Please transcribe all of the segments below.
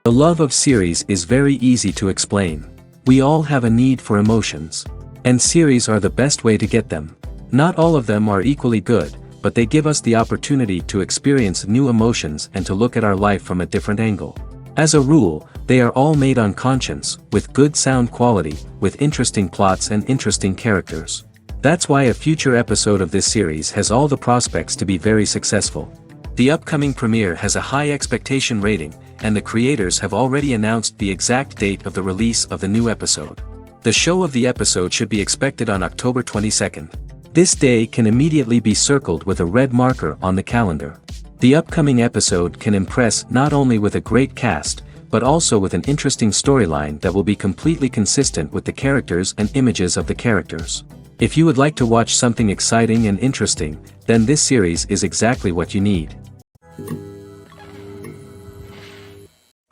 The love of series is very easy to explain. We all have a need for emotions. And series are the best way to get them. Not all of them are equally good, but they give us the opportunity to experience new emotions and to look at our life from a different angle. As a rule, they are all made on conscience, with good sound quality, with interesting plots and interesting characters. That's why a future episode of this series has all the prospects to be very successful. The upcoming premiere has a high expectation rating, and the creators have already announced the exact date of the release of the new episode. The show of the episode should be expected on October 22nd. This day can immediately be circled with a red marker on the calendar. The upcoming episode can impress not only with a great cast, but also with an interesting storyline that will be completely consistent with the characters and images of the characters. If you would like to watch something exciting and interesting, then this series is exactly what you need.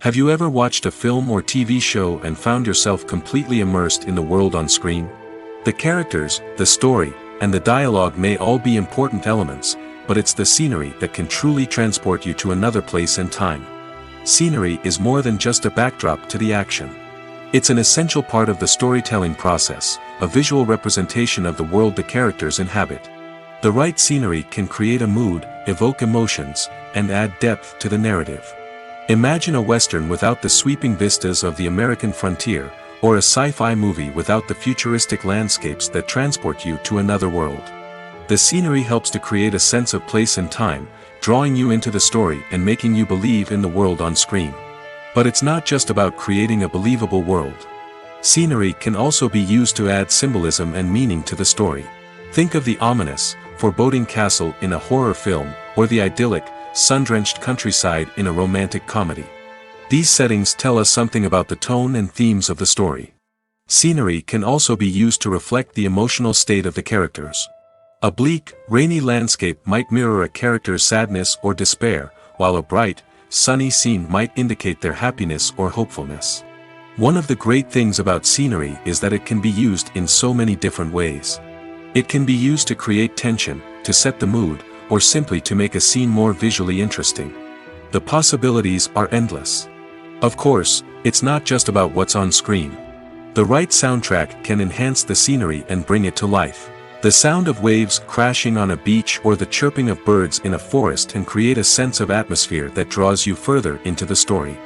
Have you ever watched a film or TV show and found yourself completely immersed in the world on screen? The characters, the story, and the dialogue may all be important elements, but it's the scenery that can truly transport you to another place and time. Scenery is more than just a backdrop to the action. It's an essential part of the storytelling process, a visual representation of the world the characters inhabit. The right scenery can create a mood, evoke emotions, and add depth to the narrative. Imagine a western without the sweeping vistas of the American frontier, or a sci-fi movie without the futuristic landscapes that transport you to another world. The scenery helps to create a sense of place and time, drawing you into the story and making you believe in the world on screen. But it's not just about creating a believable world. Scenery can also be used to add symbolism and meaning to the story. Think of the ominous, foreboding castle in a horror film, or the idyllic, sun-drenched countryside in a romantic comedy. These settings tell us something about the tone and themes of the story. Scenery can also be used to reflect the emotional state of the characters. A bleak, rainy landscape might mirror a character's sadness or despair, while a bright, sunny scene might indicate their happiness or hopefulness. One of the great things about scenery is that it can be used in so many different ways. It can be used to create tension, to set the mood, or simply to make a scene more visually interesting. The possibilities are endless. Of course, it's not just about what's on screen. The right soundtrack can enhance the scenery and bring it to life. The sound of waves crashing on a beach or the chirping of birds in a forest can create a sense of atmosphere that draws you further into the story.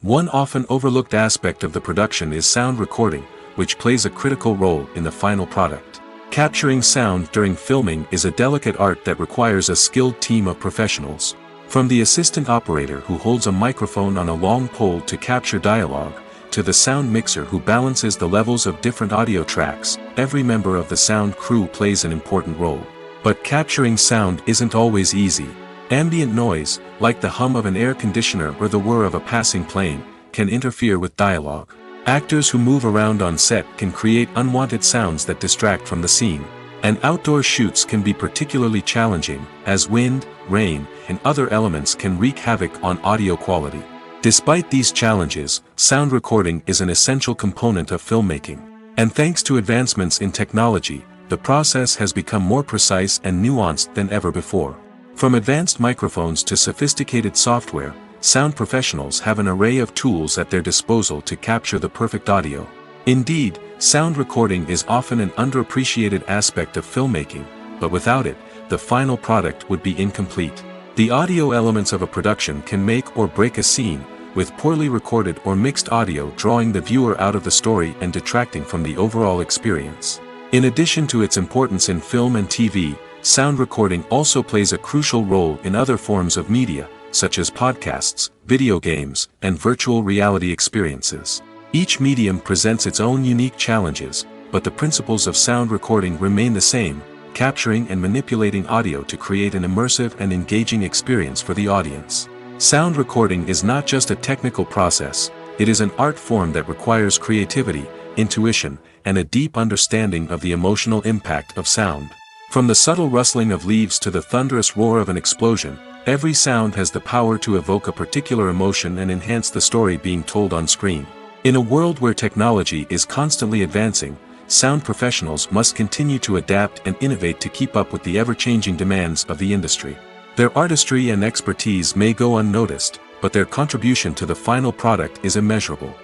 One often overlooked aspect of the production is sound recording, which plays a critical role in the final product. Capturing sound during filming is a delicate art that requires a skilled team of professionals. From the assistant operator who holds a microphone on a long pole to capture dialogue, to the sound mixer who balances the levels of different audio tracks, every member of the sound crew plays an important role. But capturing sound isn't always easy. Ambient noise, like the hum of an air conditioner or the whir of a passing plane, can interfere with dialogue. Actors who move around on set can create unwanted sounds that distract from the scene. And outdoor shoots can be particularly challenging, as wind, rain, and other elements can wreak havoc on audio quality. Despite these challenges, sound recording is an essential component of filmmaking. And thanks to advancements in technology, the process has become more precise and nuanced than ever before. From advanced microphones to sophisticated software, sound professionals have an array of tools at their disposal to capture the perfect audio. Indeed, sound recording is often an underappreciated aspect of filmmaking, but without it, the final product would be incomplete. The audio elements of a production can make or break a scene, with poorly recorded or mixed audio drawing the viewer out of the story and detracting from the overall experience. In addition to its importance in film and TV, sound recording also plays a crucial role in other forms of media, such as podcasts, video games, and virtual reality experiences. Each medium presents its own unique challenges, but the principles of sound recording remain the same, capturing and manipulating audio to create an immersive and engaging experience for the audience. Sound recording is not just a technical process, it is an art form that requires creativity, intuition, and a deep understanding of the emotional impact of sound. From the subtle rustling of leaves to the thunderous roar of an explosion, every sound has the power to evoke a particular emotion and enhance the story being told on screen. In a world where technology is constantly advancing, sound professionals must continue to adapt and innovate to keep up with the ever-changing demands of the industry. Their artistry and expertise may go unnoticed, but their contribution to the final product is immeasurable.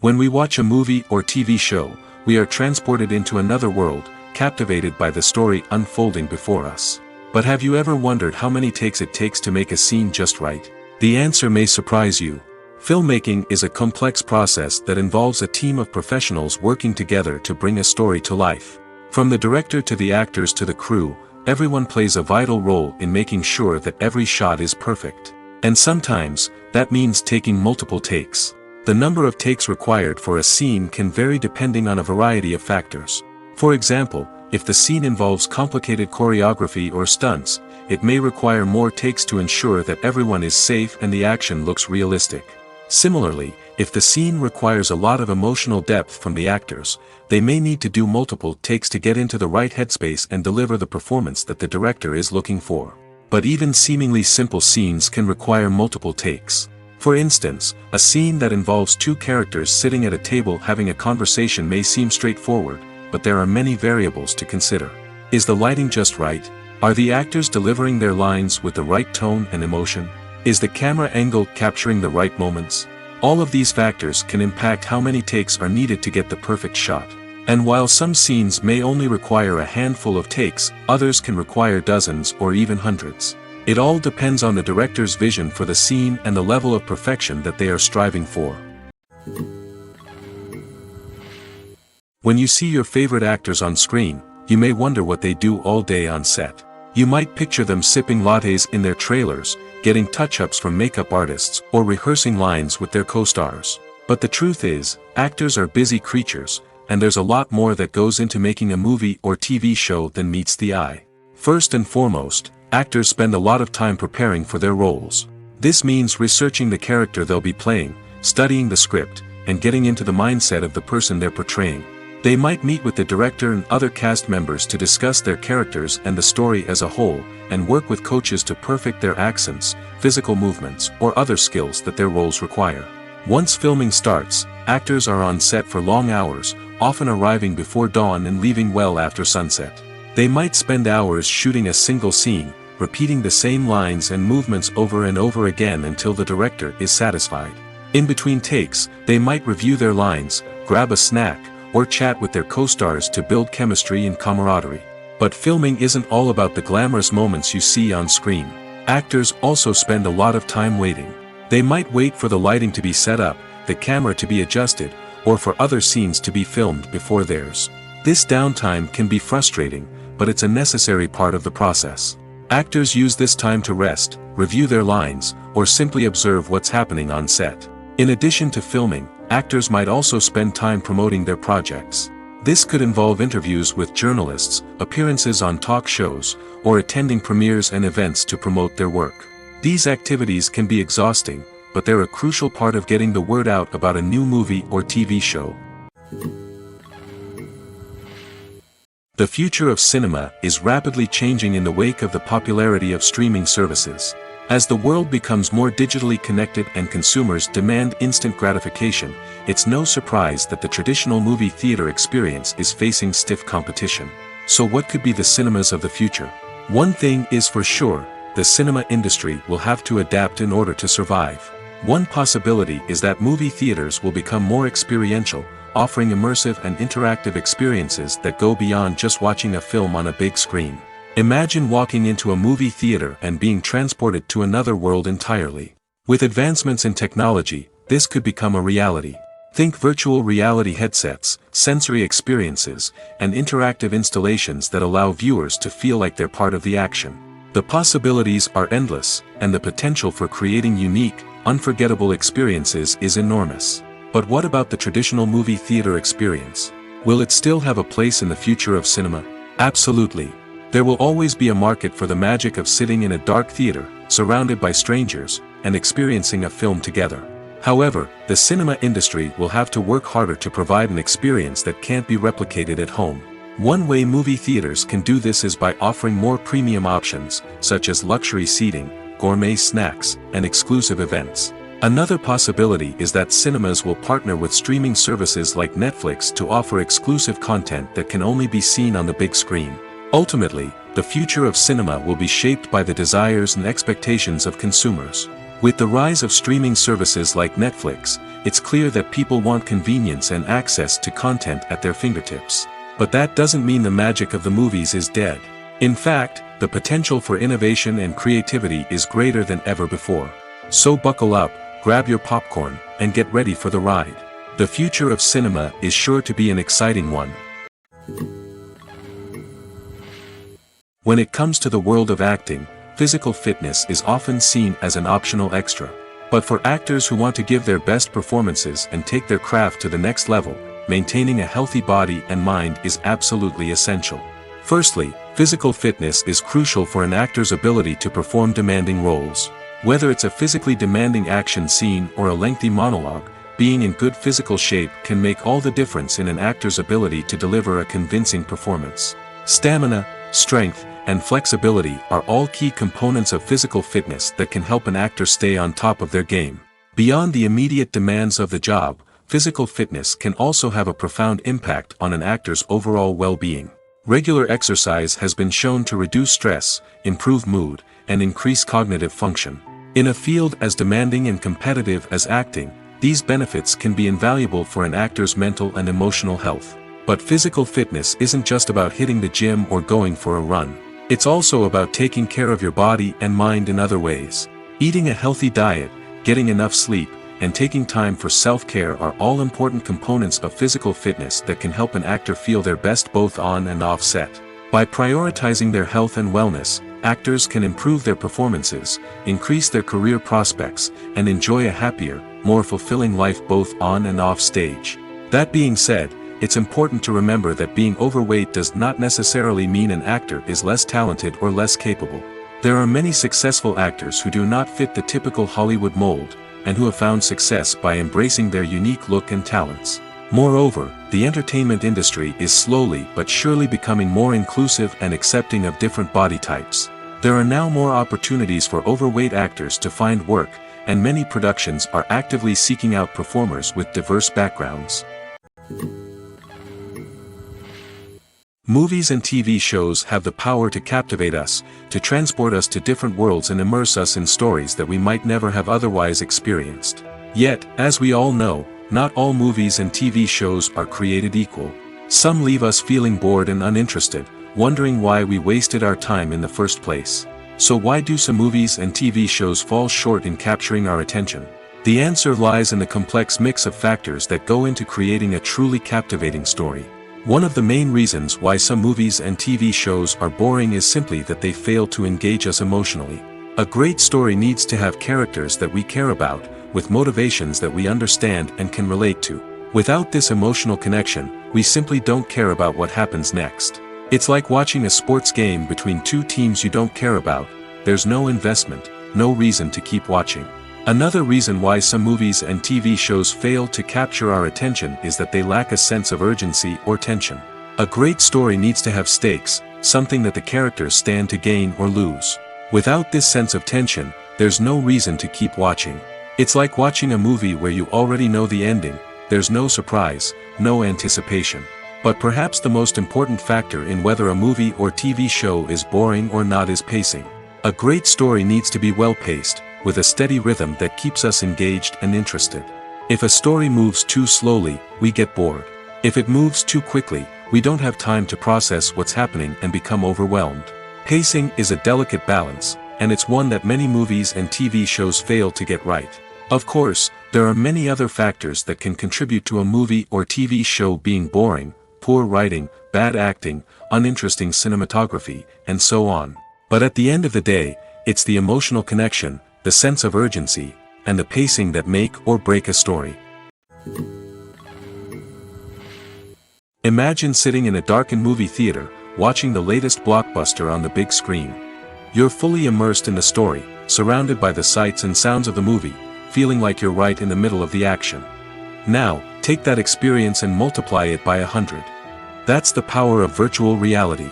When we watch a movie or TV show, we are transported into another world, captivated by the story unfolding before us. But have you ever wondered how many takes it takes to make a scene just right? The answer may surprise you. Filmmaking is a complex process that involves a team of professionals working together to bring a story to life. From the director to the actors to the crew, everyone plays a vital role in making sure that every shot is perfect. And sometimes, that means taking multiple takes. The number of takes required for a scene can vary depending on a variety of factors. For example, if the scene involves complicated choreography or stunts, it may require more takes to ensure that everyone is safe and the action looks realistic. Similarly, if the scene requires a lot of emotional depth from the actors, they may need to do multiple takes to get into the right headspace and deliver the performance that the director is looking for. But even seemingly simple scenes can require multiple takes. For instance, a scene that involves two characters sitting at a table having a conversation may seem straightforward, but there are many variables to consider. Is the lighting just right? Are the actors delivering their lines with the right tone and emotion? Is the camera angle capturing the right moments? All of these factors can impact how many takes are needed to get the perfect shot. And while some scenes may only require a handful of takes, others can require dozens or even hundreds. It all depends on the director's vision for the scene and the level of perfection that they are striving for. When you see your favorite actors on screen, you may wonder what they do all day on set. You might picture them sipping lattes in their trailers, getting touch-ups from makeup artists, or rehearsing lines with their co-stars. But the truth is, actors are busy creatures, and there's a lot more that goes into making a movie or TV show than meets the eye. First and foremost, actors spend a lot of time preparing for their roles. This means researching the character they'll be playing, studying the script, and getting into the mindset of the person they're portraying. They might meet with the director and other cast members to discuss their characters and the story as a whole, and work with coaches to perfect their accents, physical movements, or other skills that their roles require. Once filming starts, actors are on set for long hours, often arriving before dawn and leaving well after sunset. They might spend hours shooting a single scene, repeating the same lines and movements over and over again until the director is satisfied. In between takes, they might review their lines, grab a snack, or chat with their co-stars to build chemistry and camaraderie. But filming isn't all about the glamorous moments you see on screen. Actors also spend a lot of time waiting. They might wait for the lighting to be set up, the camera to be adjusted, or for other scenes to be filmed before theirs. This downtime can be frustrating, but it's a necessary part of the process. Actors use this time to rest, review their lines, or simply observe what's happening on set. In addition to filming, actors might also spend time promoting their projects. This could involve interviews with journalists, appearances on talk shows, or attending premieres and events to promote their work. These activities can be exhausting, but they're a crucial part of getting the word out about a new movie or TV show. The future of cinema is rapidly changing in the wake of the popularity of streaming services. As the world becomes more digitally connected and consumers demand instant gratification, it's no surprise that the traditional movie theater experience is facing stiff competition. So what could be the cinemas of the future? One thing is for sure, the cinema industry will have to adapt in order to survive. One possibility is that movie theaters will become more experiential, offering immersive and interactive experiences that go beyond just watching a film on a big screen. Imagine walking into a movie theater and being transported to another world entirely. With advancements in technology, this could become a reality. Think virtual reality headsets, sensory experiences, and interactive installations that allow viewers to feel like they're part of the action. The possibilities are endless, and the potential for creating unique, unforgettable experiences is enormous. But what about the traditional movie theater experience? Will it still have a place in the future of cinema? Absolutely. There will always be a market for the magic of sitting in a dark theater, surrounded by strangers, and experiencing a film together. However, the cinema industry will have to work harder to provide an experience that can't be replicated at home. One way movie theaters can do this is by offering more premium options, such as luxury seating, gourmet snacks, and exclusive events. Another possibility is that cinemas will partner with streaming services like Netflix to offer exclusive content that can only be seen on the big screen. Ultimately, the future of cinema will be shaped by the desires and expectations of consumers. With the rise of streaming services like Netflix, it's clear that people want convenience and access to content at their fingertips. But that doesn't mean the magic of the movies is dead. In fact, the potential for innovation and creativity is greater than ever before. So buckle up, grab your popcorn, and get ready for the ride. The future of cinema is sure to be an exciting one. When it comes to the world of acting, physical fitness is often seen as an optional extra. But for actors who want to give their best performances and take their craft to the next level, maintaining a healthy body and mind is absolutely essential. Firstly, physical fitness is crucial for an actor's ability to perform demanding roles. Whether it's a physically demanding action scene or a lengthy monologue, being in good physical shape can make all the difference in an actor's ability to deliver a convincing performance. Stamina, strength, and flexibility are all key components of physical fitness that can help an actor stay on top of their game. Beyond the immediate demands of the job, physical fitness can also have a profound impact on an actor's overall well-being. Regular exercise has been shown to reduce stress, improve mood, and increase cognitive function. In a field as demanding and competitive as acting, these benefits can be invaluable for an actor's mental and emotional health. But physical fitness isn't just about hitting the gym or going for a run. It's also about taking care of your body and mind in other ways. Eating a healthy diet, getting enough sleep, and taking time for self-care are all important components of physical fitness that can help an actor feel their best both on and off set. By prioritizing their health and wellness, actors can improve their performances, increase their career prospects, and enjoy a happier, more fulfilling life both on and off stage. That being said, it's important to remember that being overweight does not necessarily mean an actor is less talented or less capable. There are many successful actors who do not fit the typical Hollywood mold, and who have found success by embracing their unique look and talents. Moreover, the entertainment industry is slowly but surely becoming more inclusive and accepting of different body types. There are now more opportunities for overweight actors to find work, and many productions are actively seeking out performers with diverse backgrounds. Movies and TV shows have the power to captivate us, to transport us to different worlds and immerse us in stories that we might never have otherwise experienced. Yet, as we all know, not all movies and TV shows are created equal. Some leave us feeling bored and uninterested, wondering why we wasted our time in the first place. So why do some movies and TV shows fall short in capturing our attention? The answer lies in the complex mix of factors that go into creating a truly captivating story. One of the main reasons why some movies and TV shows are boring is simply that they fail to engage us emotionally. A great story needs to have characters that we care about, with motivations that we understand and can relate to. Without this emotional connection, we simply don't care about what happens next. It's like watching a sports game between two teams you don't care about. There's no investment, no reason to keep watching. Another reason why some movies and TV shows fail to capture our attention is that they lack a sense of urgency or tension. A great story needs to have stakes, something that the characters stand to gain or lose. Without this sense of tension, there's no reason to keep watching. It's like watching a movie where you already know the ending, there's no surprise, no anticipation. But perhaps the most important factor in whether a movie or TV show is boring or not is pacing. A great story needs to be well-paced, with a steady rhythm that keeps us engaged and interested. If a story moves too slowly, we get bored. If it moves too quickly, we don't have time to process what's happening and become overwhelmed. Pacing is a delicate balance, and it's one that many movies and TV shows fail to get right. Of course, there are many other factors that can contribute to a movie or TV show being boring: poor writing, bad acting, uninteresting cinematography, and so on. But at the end of the day, it's the emotional connection, the sense of urgency, and the pacing that make or break a story. Imagine sitting in a darkened movie theater, watching the latest blockbuster on the big screen. You're fully immersed in the story, surrounded by the sights and sounds of the movie, feeling like you're right in the middle of the action. Now, take that experience and multiply it by 100. That's the power of virtual reality.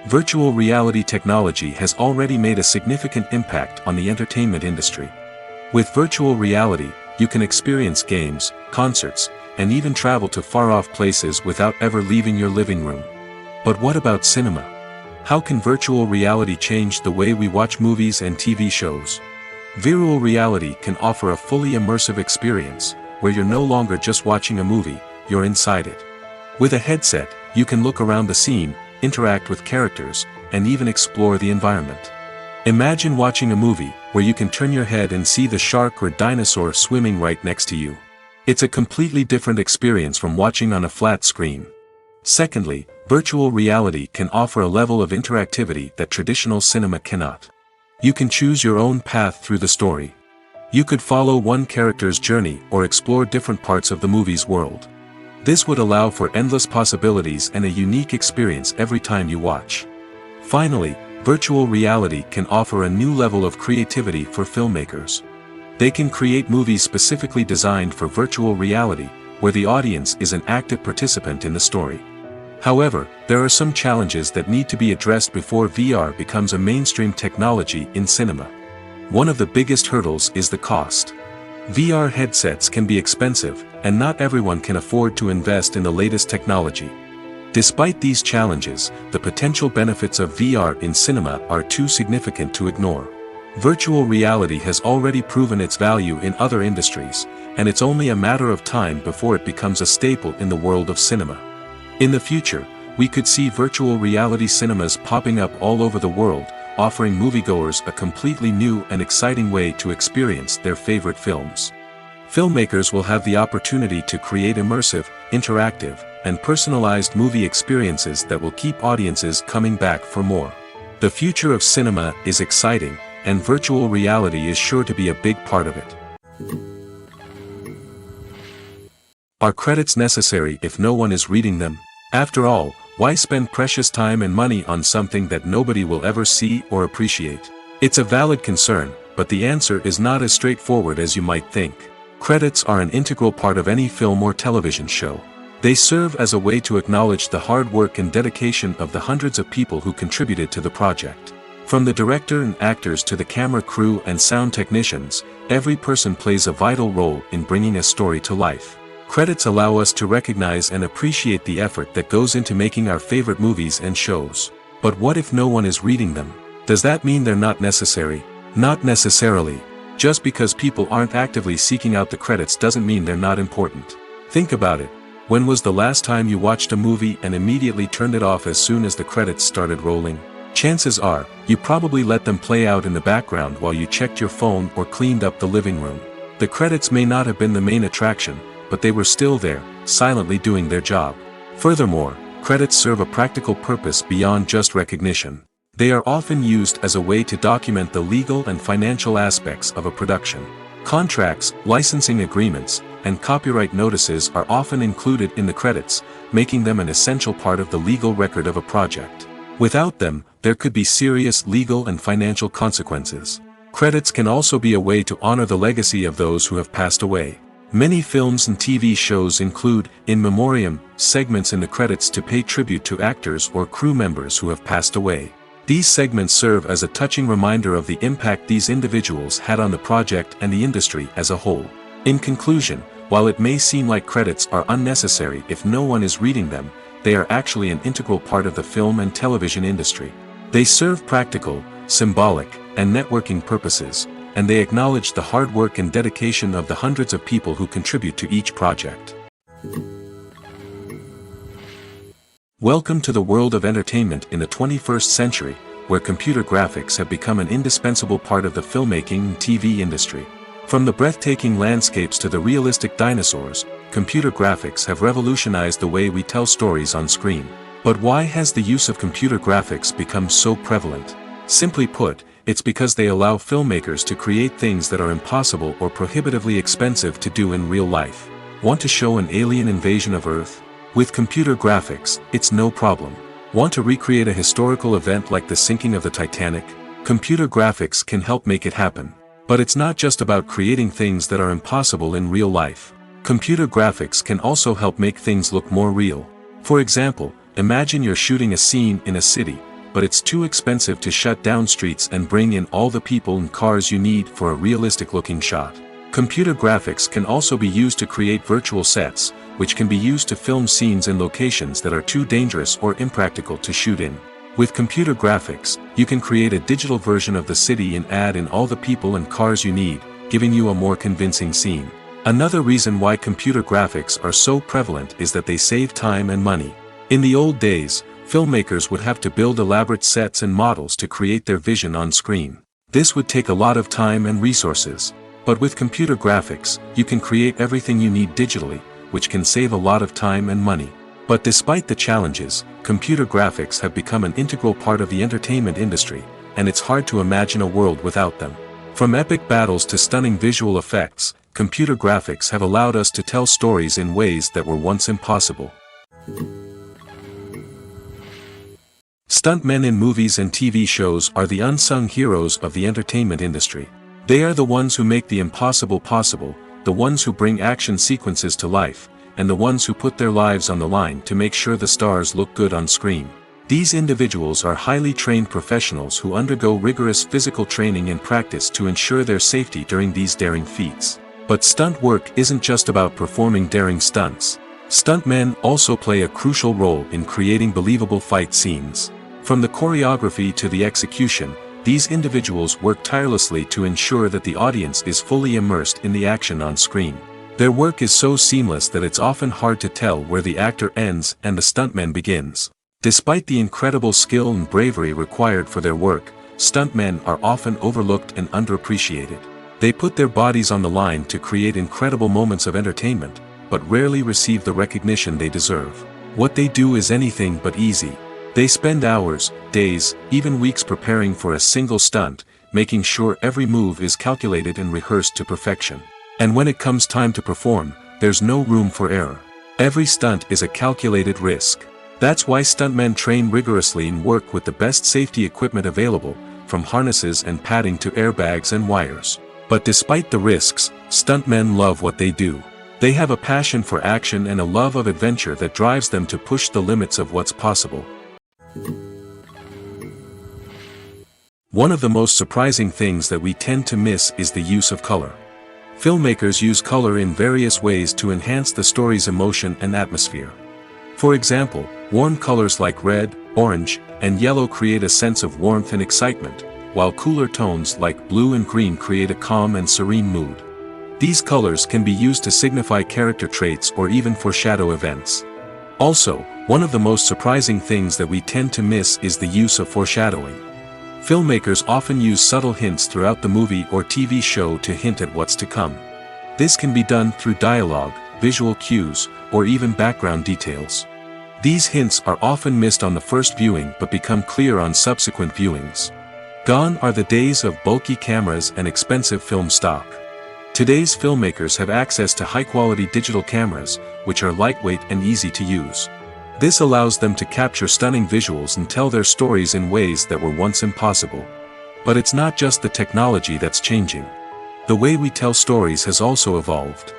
Virtual reality technology has already made a significant impact on the entertainment industry. With virtual reality, you can experience games, concerts, and even travel to far-off places without ever leaving your living room. But what about cinema? How can virtual reality change the way we watch movies and TV shows? Virtual reality can offer a fully immersive experience, where you're no longer just watching a movie, you're inside it. With a headset, you can look around the scene, interact with characters, and even explore the environment. Imagine watching a movie, where you can turn your head and see the shark or dinosaur swimming right next to you. It's a completely different experience from watching on a flat screen. Secondly, virtual reality can offer a level of interactivity that traditional cinema cannot. You can choose your own path through the story. You could follow one character's journey or explore different parts of the movie's world. This would allow for endless possibilities and a unique experience every time you watch. Finally, virtual reality can offer a new level of creativity for filmmakers. They can create movies specifically designed for virtual reality, where the audience is an active participant in the story. However, there are some challenges that need to be addressed before VR becomes a mainstream technology in cinema. One of the biggest hurdles is the cost. VR headsets can be expensive, and not everyone can afford to invest in the latest technology. Despite these challenges, the potential benefits of VR in cinema are too significant to ignore. Virtual reality has already proven its value in other industries, and it's only a matter of time before it becomes a staple in the world of cinema. In the future, we could see virtual reality cinemas popping up all over the world, offering moviegoers a completely new and exciting way to experience their favorite films. Filmmakers will have the opportunity to create immersive, interactive, and personalized movie experiences that will keep audiences coming back for more. The future of cinema is exciting, and virtual reality is sure to be a big part of it. Are credits necessary if no one is reading them? After all, why spend precious time and money on something that nobody will ever see or appreciate? It's a valid concern, but the answer is not as straightforward as you might think. Credits are an integral part of any film or television show. They serve as a way to acknowledge the hard work and dedication of the hundreds of people who contributed to the project. From the director and actors to the camera crew and sound technicians, every person plays a vital role in bringing a story to life. Credits allow us to recognize and appreciate the effort that goes into making our favorite movies and shows. But what if no one is reading them? Does that mean they're not necessary? Not necessarily. Just because people aren't actively seeking out the credits doesn't mean they're not important. Think about it. When was the last time you watched a movie and immediately turned it off as soon as the credits started rolling? Chances are, you probably let them play out in the background while you checked your phone or cleaned up the living room. The credits may not have been the main attraction, but they were still there, silently doing their job. Furthermore, credits serve a practical purpose beyond just recognition. They are often used as a way to document the legal and financial aspects of a production. Contracts, licensing agreements, and copyright notices are often included in the credits, making them an essential part of the legal record of a project. Without them, there could be serious legal and financial consequences. Credits can also be a way to honor the legacy of those who have passed away. Many films and TV shows include, in memoriam, segments in the credits to pay tribute to actors or crew members who have passed away. These segments serve as a touching reminder of the impact these individuals had on the project and the industry as a whole. In conclusion, while it may seem like credits are unnecessary if no one is reading them, they are actually an integral part of the film and television industry. They serve practical, symbolic, and networking purposes, and they acknowledge the hard work and dedication of the hundreds of people who contribute to each project. Welcome to the world of entertainment in the 21st century, where computer graphics have become an indispensable part of the filmmaking and TV industry. From the breathtaking landscapes to the realistic dinosaurs, computer graphics have revolutionized the way we tell stories on screen. But why has the use of computer graphics become so prevalent? Simply put, it's because they allow filmmakers to create things that are impossible or prohibitively expensive to do in real life. Want to show an alien invasion of Earth? With computer graphics, it's no problem. Want to recreate a historical event like the sinking of the Titanic? Computer graphics can help make it happen. But it's not just about creating things that are impossible in real life. Computer graphics can also help make things look more real. For example, imagine you're shooting a scene in a city, but it's too expensive to shut down streets and bring in all the people and cars you need for a realistic-looking shot. Computer graphics can also be used to create virtual sets, which can be used to film scenes in locations that are too dangerous or impractical to shoot in. With computer graphics, you can create a digital version of the city and add in all the people and cars you need, giving you a more convincing scene. Another reason why computer graphics are so prevalent is that they save time and money. In the old days, filmmakers would have to build elaborate sets and models to create their vision on screen. This would take a lot of time and resources. But with computer graphics, you can create everything you need digitally, which can save a lot of time and money. But despite the challenges, computer graphics have become an integral part of the entertainment industry, and it's hard to imagine a world without them. From epic battles to stunning visual effects, computer graphics have allowed us to tell stories in ways that were once impossible. Stuntmen in movies and TV shows are the unsung heroes of the entertainment industry. They are the ones who make the impossible possible, the ones who bring action sequences to life, and the ones who put their lives on the line to make sure the stars look good on screen. These individuals are highly trained professionals who undergo rigorous physical training and practice to ensure their safety during these daring feats. But stunt work isn't just about performing daring stunts. Stuntmen also play a crucial role in creating believable fight scenes. From the choreography to the execution, these individuals work tirelessly to ensure that the audience is fully immersed in the action on screen. Their work is so seamless that it's often hard to tell where the actor ends and the stuntman begins. Despite the incredible skill and bravery required for their work, stuntmen are often overlooked and underappreciated. They put their bodies on the line to create incredible moments of entertainment, but rarely receive the recognition they deserve. What they do is anything but easy. They spend hours, days, even weeks preparing for a single stunt, making sure every move is calculated and rehearsed to perfection. And when it comes time to perform, there's no room for error. Every stunt is a calculated risk. That's why stuntmen train rigorously and work with the best safety equipment available, from harnesses and padding to airbags and wires. But despite the risks, stuntmen love what they do. They have a passion for action and a love of adventure that drives them to push the limits of what's possible. One of the most surprising things that we tend to miss is the use of color. Filmmakers use color in various ways to enhance the story's emotion and atmosphere. For example, warm colors like red, orange, and yellow create a sense of warmth and excitement, while cooler tones like blue and green create a calm and serene mood. These colors can be used to signify character traits or even foreshadow events. Also, one of the most surprising things that we tend to miss is the use of foreshadowing. Filmmakers often use subtle hints throughout the movie or TV show to hint at what's to come. This can be done through dialogue, visual cues, or even background details. These hints are often missed on the first viewing but become clear on subsequent viewings. Gone are the days of bulky cameras and expensive film stock. Today's filmmakers have access to high-quality digital cameras, which are lightweight and easy to use. This allows them to capture stunning visuals and tell their stories in ways that were once impossible. But it's not just the technology that's changing. The way we tell stories has also evolved.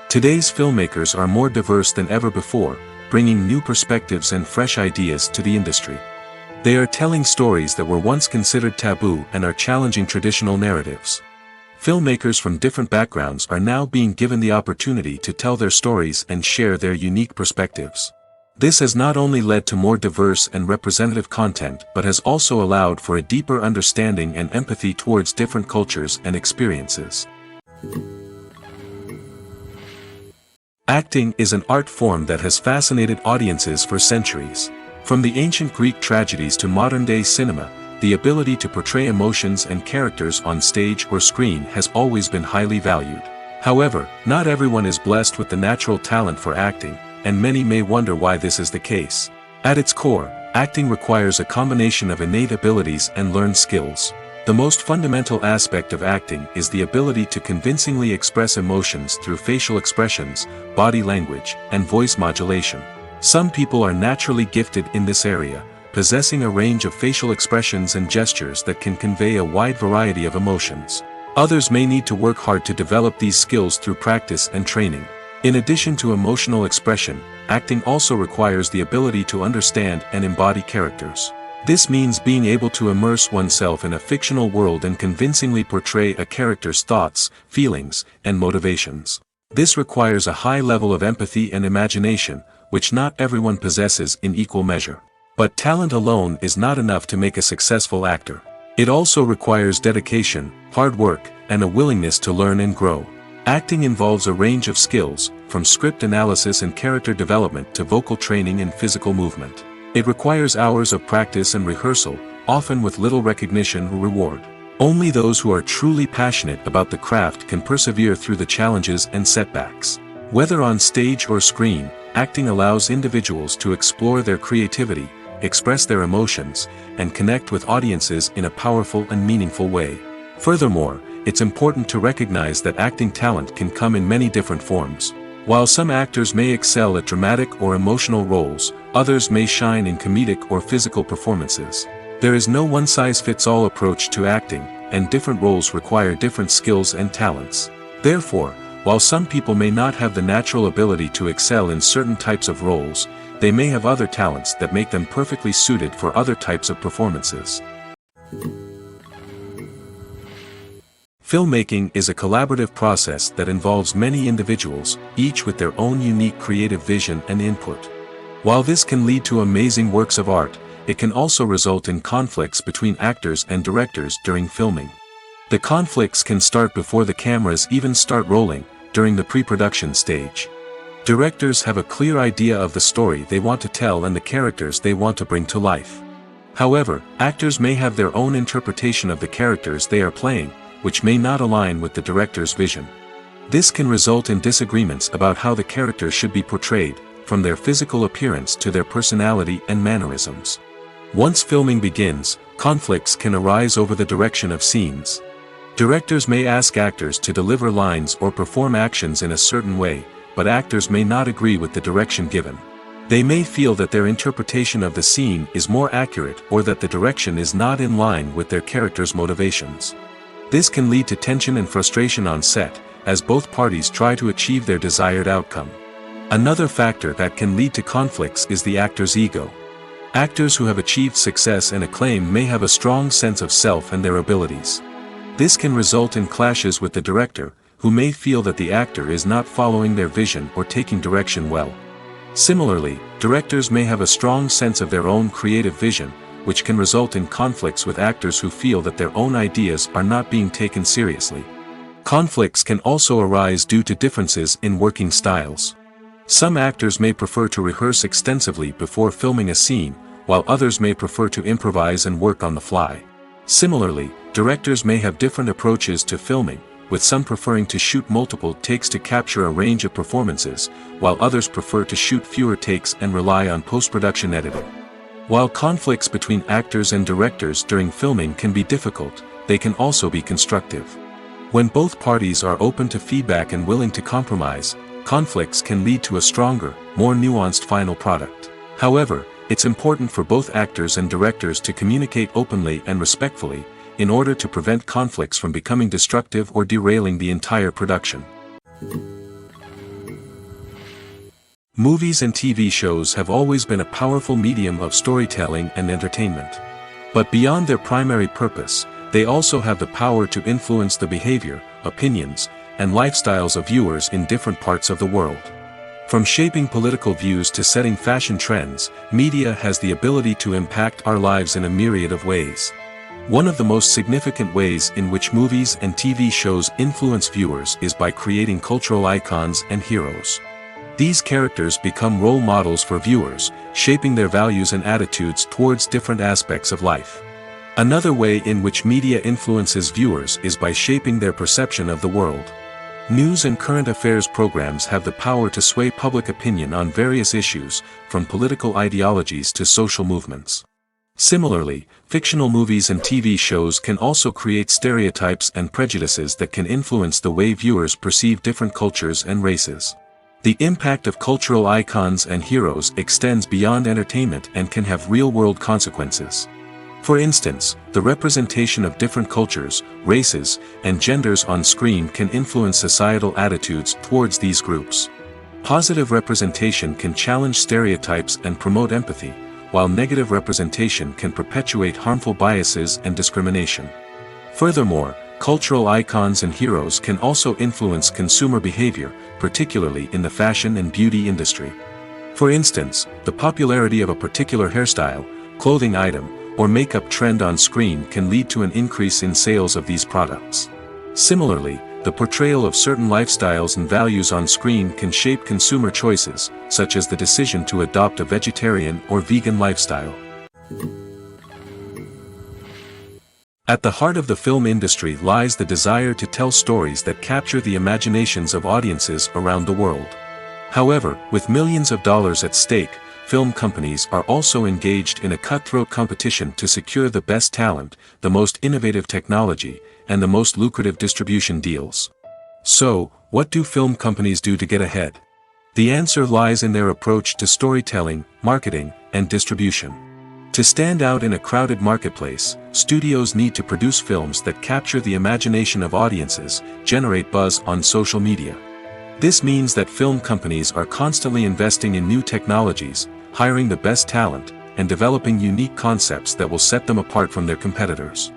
Today's filmmakers are more diverse than ever before, bringing new perspectives and fresh ideas to the industry. They are telling stories that were once considered taboo and are challenging traditional narratives. Filmmakers from different backgrounds are now being given the opportunity to tell their stories and share their unique perspectives. This has not only led to more diverse and representative content but has also allowed for a deeper understanding and empathy towards different cultures and experiences. Acting is an art form that has fascinated audiences for centuries. From the ancient Greek tragedies to modern-day cinema, the ability to portray emotions and characters on stage or screen has always been highly valued. However, not everyone is blessed with the natural talent for acting, and many may wonder why this is the case. At its core, acting requires a combination of innate abilities and learned skills. The most fundamental aspect of acting is the ability to convincingly express emotions through facial expressions, body language, and voice modulation. Some people are naturally gifted in this area, possessing a range of facial expressions and gestures that can convey a wide variety of emotions. Others may need to work hard to develop these skills through practice and training. In addition to emotional expression, acting also requires the ability to understand and embody characters. This means being able to immerse oneself in a fictional world and convincingly portray a character's thoughts, feelings, and motivations. This requires a high level of empathy and imagination, which not everyone possesses in equal measure. But talent alone is not enough to make a successful actor. It also requires dedication, hard work, and a willingness to learn and grow. Acting involves a range of skills, from script analysis and character development to vocal training and physical movement. It requires hours of practice and rehearsal, often with little recognition or reward. Only those who are truly passionate about the craft can persevere through the challenges and setbacks. Whether on stage or screen, acting allows individuals to explore their creativity, express their emotions, and connect with audiences in a powerful and meaningful way. Furthermore, it's important to recognize that acting talent can come in many different forms. While some actors may excel at dramatic or emotional roles, others may shine in comedic or physical performances. There is no one-size-fits-all approach to acting, and different roles require different skills and talents. Therefore, while some people may not have the natural ability to excel in certain types of roles, they may have other talents that make them perfectly suited for other types of performances. Filmmaking is a collaborative process that involves many individuals, each with their own unique creative vision and input. While this can lead to amazing works of art, it can also result in conflicts between actors and directors during filming. The conflicts can start before the cameras even start rolling, during the pre-production stage. Directors have a clear idea of the story they want to tell and the characters they want to bring to life. However, actors may have their own interpretation of the characters they are playing, which may not align with the director's vision. This can result in disagreements about how the character should be portrayed, from their physical appearance to their personality and mannerisms. Once filming begins, conflicts can arise over the direction of scenes. Directors may ask actors to deliver lines or perform actions in a certain way, but actors may not agree with the direction given. They may feel that their interpretation of the scene is more accurate or that the direction is not in line with their character's motivations. This can lead to tension and frustration on set, as both parties try to achieve their desired outcome. Another factor that can lead to conflicts is the actor's ego. Actors who have achieved success and acclaim may have a strong sense of self and their abilities. This can result in clashes with the director, who may feel that the actor is not following their vision or taking direction well. Similarly, directors may have a strong sense of their own creative vision, which can result in conflicts with actors who feel that their own ideas are not being taken seriously. Conflicts can also arise due to differences in working styles. Some actors may prefer to rehearse extensively before filming a scene, while others may prefer to improvise and work on the fly. Similarly, directors may have different approaches to filming, with some preferring to shoot multiple takes to capture a range of performances, while others prefer to shoot fewer takes and rely on post-production editing. While conflicts between actors and directors during filming can be difficult, they can also be constructive. When both parties are open to feedback and willing to compromise, conflicts can lead to a stronger, more nuanced final product. However, it's important for both actors and directors to communicate openly and respectfully, in order to prevent conflicts from becoming destructive or derailing the entire production. Movies and TV shows have always been a powerful medium of storytelling and entertainment. But beyond their primary purpose, they also have the power to influence the behavior, opinions, and lifestyles of viewers in different parts of the world. From shaping political views to setting fashion trends, media has the ability to impact our lives in a myriad of ways. One of the most significant ways in which movies and TV shows influence viewers is by creating cultural icons and heroes. These characters become role models for viewers, shaping their values and attitudes towards different aspects of life. Another way in which media influences viewers is by shaping their perception of the world. News and current affairs programs have the power to sway public opinion on various issues, from political ideologies to social movements. Similarly, fictional movies and TV shows can also create stereotypes and prejudices that can influence the way viewers perceive different cultures and races. The impact of cultural icons and heroes extends beyond entertainment and can have real-world consequences. For instance, the representation of different cultures, races, and genders on screen can influence societal attitudes towards these groups. Positive representation can challenge stereotypes and promote empathy, while negative representation can perpetuate harmful biases and discrimination. Furthermore, cultural icons and heroes can also influence consumer behavior, particularly in the fashion and beauty industry. For instance, the popularity of a particular hairstyle, clothing item, or makeup trend on screen can lead to an increase in sales of these products. Similarly, the portrayal of certain lifestyles and values on screen can shape consumer choices, such as the decision to adopt a vegetarian or vegan lifestyle. At the heart of the film industry lies the desire to tell stories that capture the imaginations of audiences around the world. However, with millions of dollars at stake, film companies are also engaged in a cutthroat competition to secure the best talent, the most innovative technology, and the most lucrative distribution deals. So, what do film companies do to get ahead? The answer lies in their approach to storytelling, marketing, and distribution. To stand out in a crowded marketplace, studios need to produce films that capture the imagination of audiences, generate buzz on social media. This means that film companies are constantly investing in new technologies, hiring the best talent, and developing unique concepts that will set them apart from their competitors.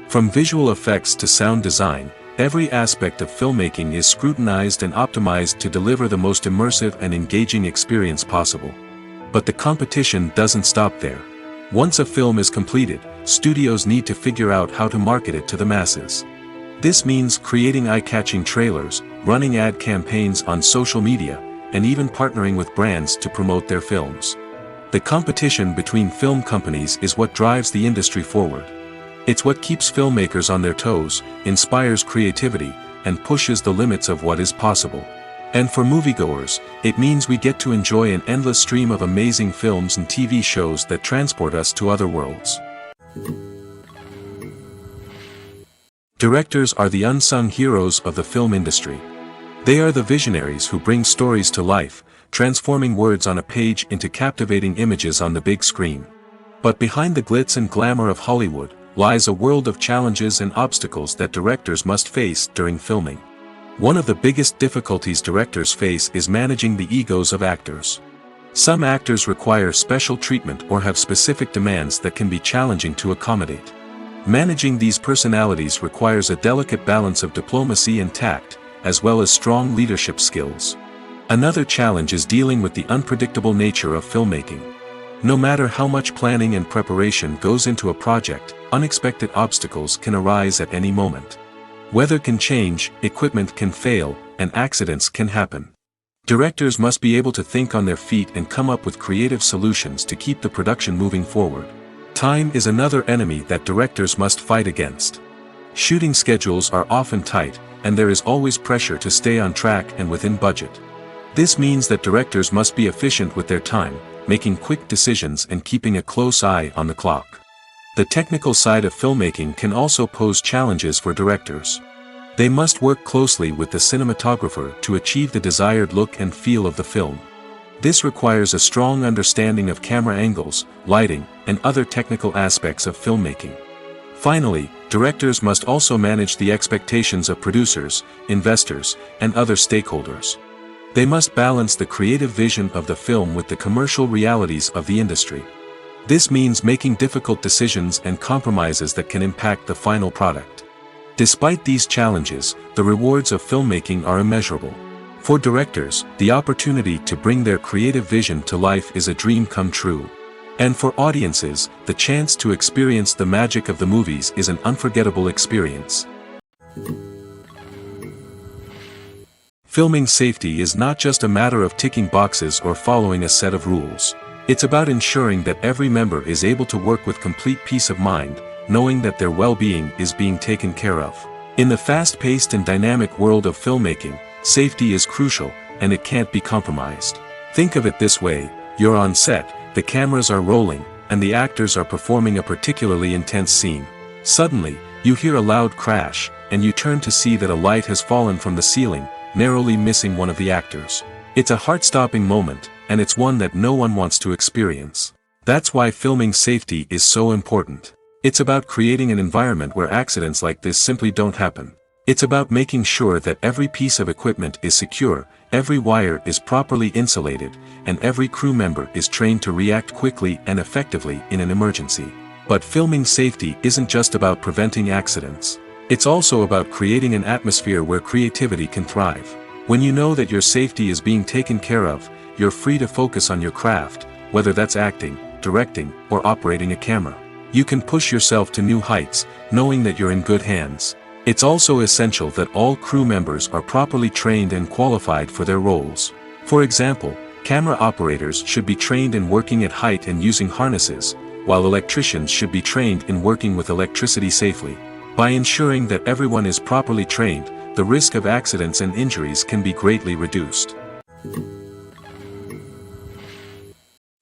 From visual effects to sound design, every aspect of filmmaking is scrutinized and optimized to deliver the most immersive and engaging experience possible. But the competition doesn't stop there. Once a film is completed, studios need to figure out how to market it to the masses. This means creating eye-catching trailers, running ad campaigns on social media, and even partnering with brands to promote their films. The competition between film companies is what drives the industry forward. It's what keeps filmmakers on their toes, inspires creativity, and pushes the limits of what is possible. And for moviegoers, it means we get to enjoy an endless stream of amazing films and TV shows that transport us to other worlds. Directors are the unsung heroes of the film industry. They are the visionaries who bring stories to life, transforming words on a page into captivating images on the big screen. But behind the glitz and glamour of Hollywood lies a world of challenges and obstacles that directors must face during filming. One of the biggest difficulties directors face is managing the egos of actors. Some actors require special treatment or have specific demands that can be challenging to accommodate. Managing these personalities requires a delicate balance of diplomacy and tact, as well as strong leadership skills. Another challenge is dealing with the unpredictable nature of filmmaking. No matter how much planning and preparation goes into a project, unexpected obstacles can arise at any moment. Weather can change, equipment can fail, and accidents can happen. Directors must be able to think on their feet and come up with creative solutions to keep the production moving forward. Time is another enemy that directors must fight against. Shooting schedules are often tight, and there is always pressure to stay on track and within budget. This means that directors must be efficient with their time, making quick decisions and keeping a close eye on the clock. The technical side of filmmaking can also pose challenges for directors. They must work closely with the cinematographer to achieve the desired look and feel of the film. This requires a strong understanding of camera angles, lighting, and other technical aspects of filmmaking. Finally, directors must also manage the expectations of producers, investors, and other stakeholders. They must balance the creative vision of the film with the commercial realities of the industry. This means making difficult decisions and compromises that can impact the final product. Despite these challenges, the rewards of filmmaking are immeasurable. For directors, the opportunity to bring their creative vision to life is a dream come true. And for audiences, the chance to experience the magic of the movies is an unforgettable experience. Filming safety is not just a matter of ticking boxes or following a set of rules. It's about ensuring that every member is able to work with complete peace of mind, knowing that their well-being is being taken care of. In the fast-paced and dynamic world of filmmaking, safety is crucial, and it can't be compromised. Think of it this way: you're on set, the cameras are rolling, and the actors are performing a particularly intense scene. Suddenly, you hear a loud crash, and you turn to see that a light has fallen from the ceiling, narrowly missing one of the actors. It's a heart-stopping moment, and it's one that no one wants to experience. That's why filming safety is so important. It's about creating an environment where accidents like this simply don't happen. It's about making sure that every piece of equipment is secure, every wire is properly insulated, and every crew member is trained to react quickly and effectively in an emergency. But filming safety isn't just about preventing accidents. It's also about creating an atmosphere where creativity can thrive. When you know that your safety is being taken care of, you're free to focus on your craft, whether that's acting, directing, or operating a camera. You can push yourself to new heights, knowing that you're in good hands. It's also essential that all crew members are properly trained and qualified for their roles. For example, camera operators should be trained in working at height and using harnesses, while electricians should be trained in working with electricity safely. By ensuring that everyone is properly trained, the risk of accidents and injuries can be greatly reduced.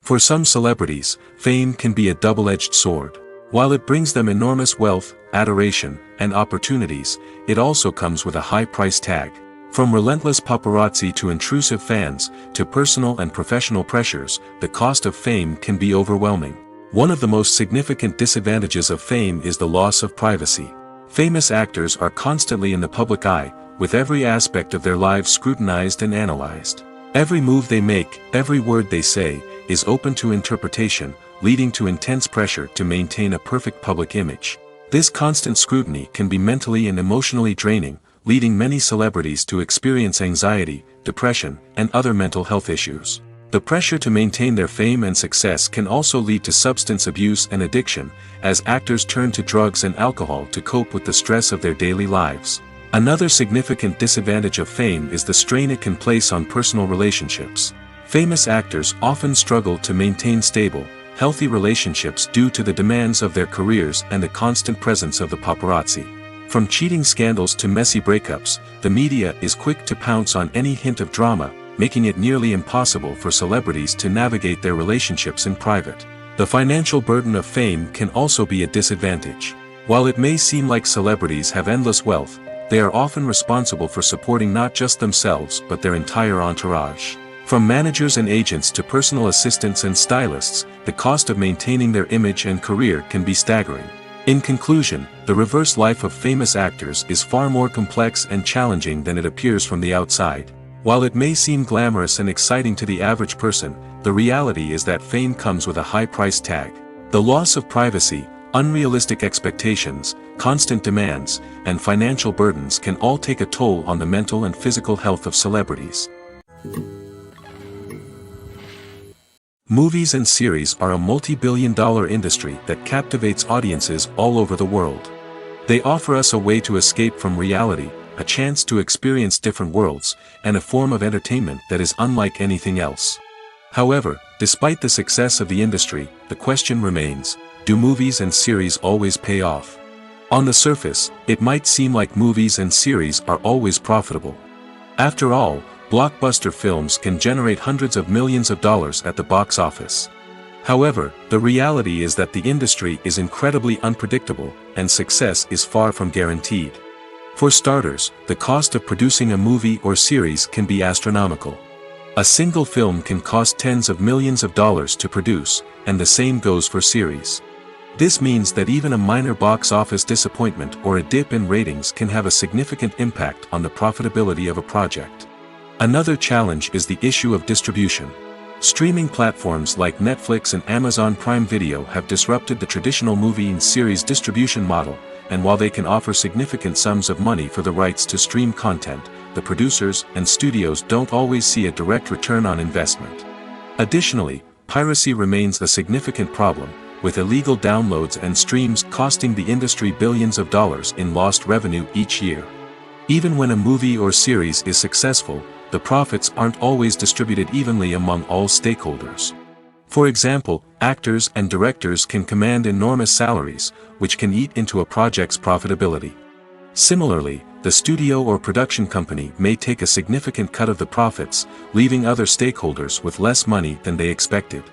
For some celebrities, fame can be a double-edged sword. While it brings them enormous wealth, adoration, and opportunities, it also comes with a high price tag. From relentless paparazzi to intrusive fans, to personal and professional pressures, the cost of fame can be overwhelming. One of the most significant disadvantages of fame is the loss of privacy. Famous actors are constantly in the public eye, with every aspect of their lives scrutinized and analyzed. Every move they make, every word they say, is open to interpretation, leading to intense pressure to maintain a perfect public image. This constant scrutiny can be mentally and emotionally draining, leading many celebrities to experience anxiety, depression, and other mental health issues. The pressure to maintain their fame and success can also lead to substance abuse and addiction, as actors turn to drugs and alcohol to cope with the stress of their daily lives. Another significant disadvantage of fame is the strain it can place on personal relationships. Famous actors often struggle to maintain stable, healthy relationships due to the demands of their careers and the constant presence of the paparazzi. From cheating scandals to messy breakups, the media is quick to pounce on any hint of drama, making it nearly impossible for celebrities to navigate their relationships in private. The financial burden of fame can also be a disadvantage. While it may seem like celebrities have endless wealth, they are often responsible for supporting not just themselves but their entire entourage. From managers and agents to personal assistants and stylists, the cost of maintaining their image and career can be staggering. In conclusion, the reverse life of famous actors is far more complex and challenging than it appears from the outside. While it may seem glamorous and exciting to the average person, the reality is that fame comes with a high price tag. The loss of privacy, unrealistic expectations, constant demands, and financial burdens can all take a toll on the mental and physical health of celebrities. Movies and series are a multi-billion-dollar industry that captivates audiences all over the world. They offer us a way to escape from reality, a chance to experience different worlds, and a form of entertainment that is unlike anything else. However, despite the success of the industry, the question remains, do movies and series always pay off? On the surface, it might seem like movies and series are always profitable. After all, blockbuster films can generate hundreds of millions of dollars at the box office. However, the reality is that the industry is incredibly unpredictable, and success is far from guaranteed. For starters, the cost of producing a movie or series can be astronomical. A single film can cost tens of millions of dollars to produce, and the same goes for series. This means that even a minor box office disappointment or a dip in ratings can have a significant impact on the profitability of a project. Another challenge is the issue of distribution. Streaming platforms like Netflix and Amazon Prime Video have disrupted the traditional movie and series distribution model, and while they can offer significant sums of money for the rights to stream content, the producers and studios don't always see a direct return on investment. Additionally, piracy remains a significant problem, with illegal downloads and streams costing the industry billions of dollars in lost revenue each year. Even when a movie or series is successful, the profits aren't always distributed evenly among all stakeholders. For example, actors and directors can command enormous salaries, which can eat into a project's profitability. Similarly, the studio or production company may take a significant cut of the profits, leaving other stakeholders with less money than they expected.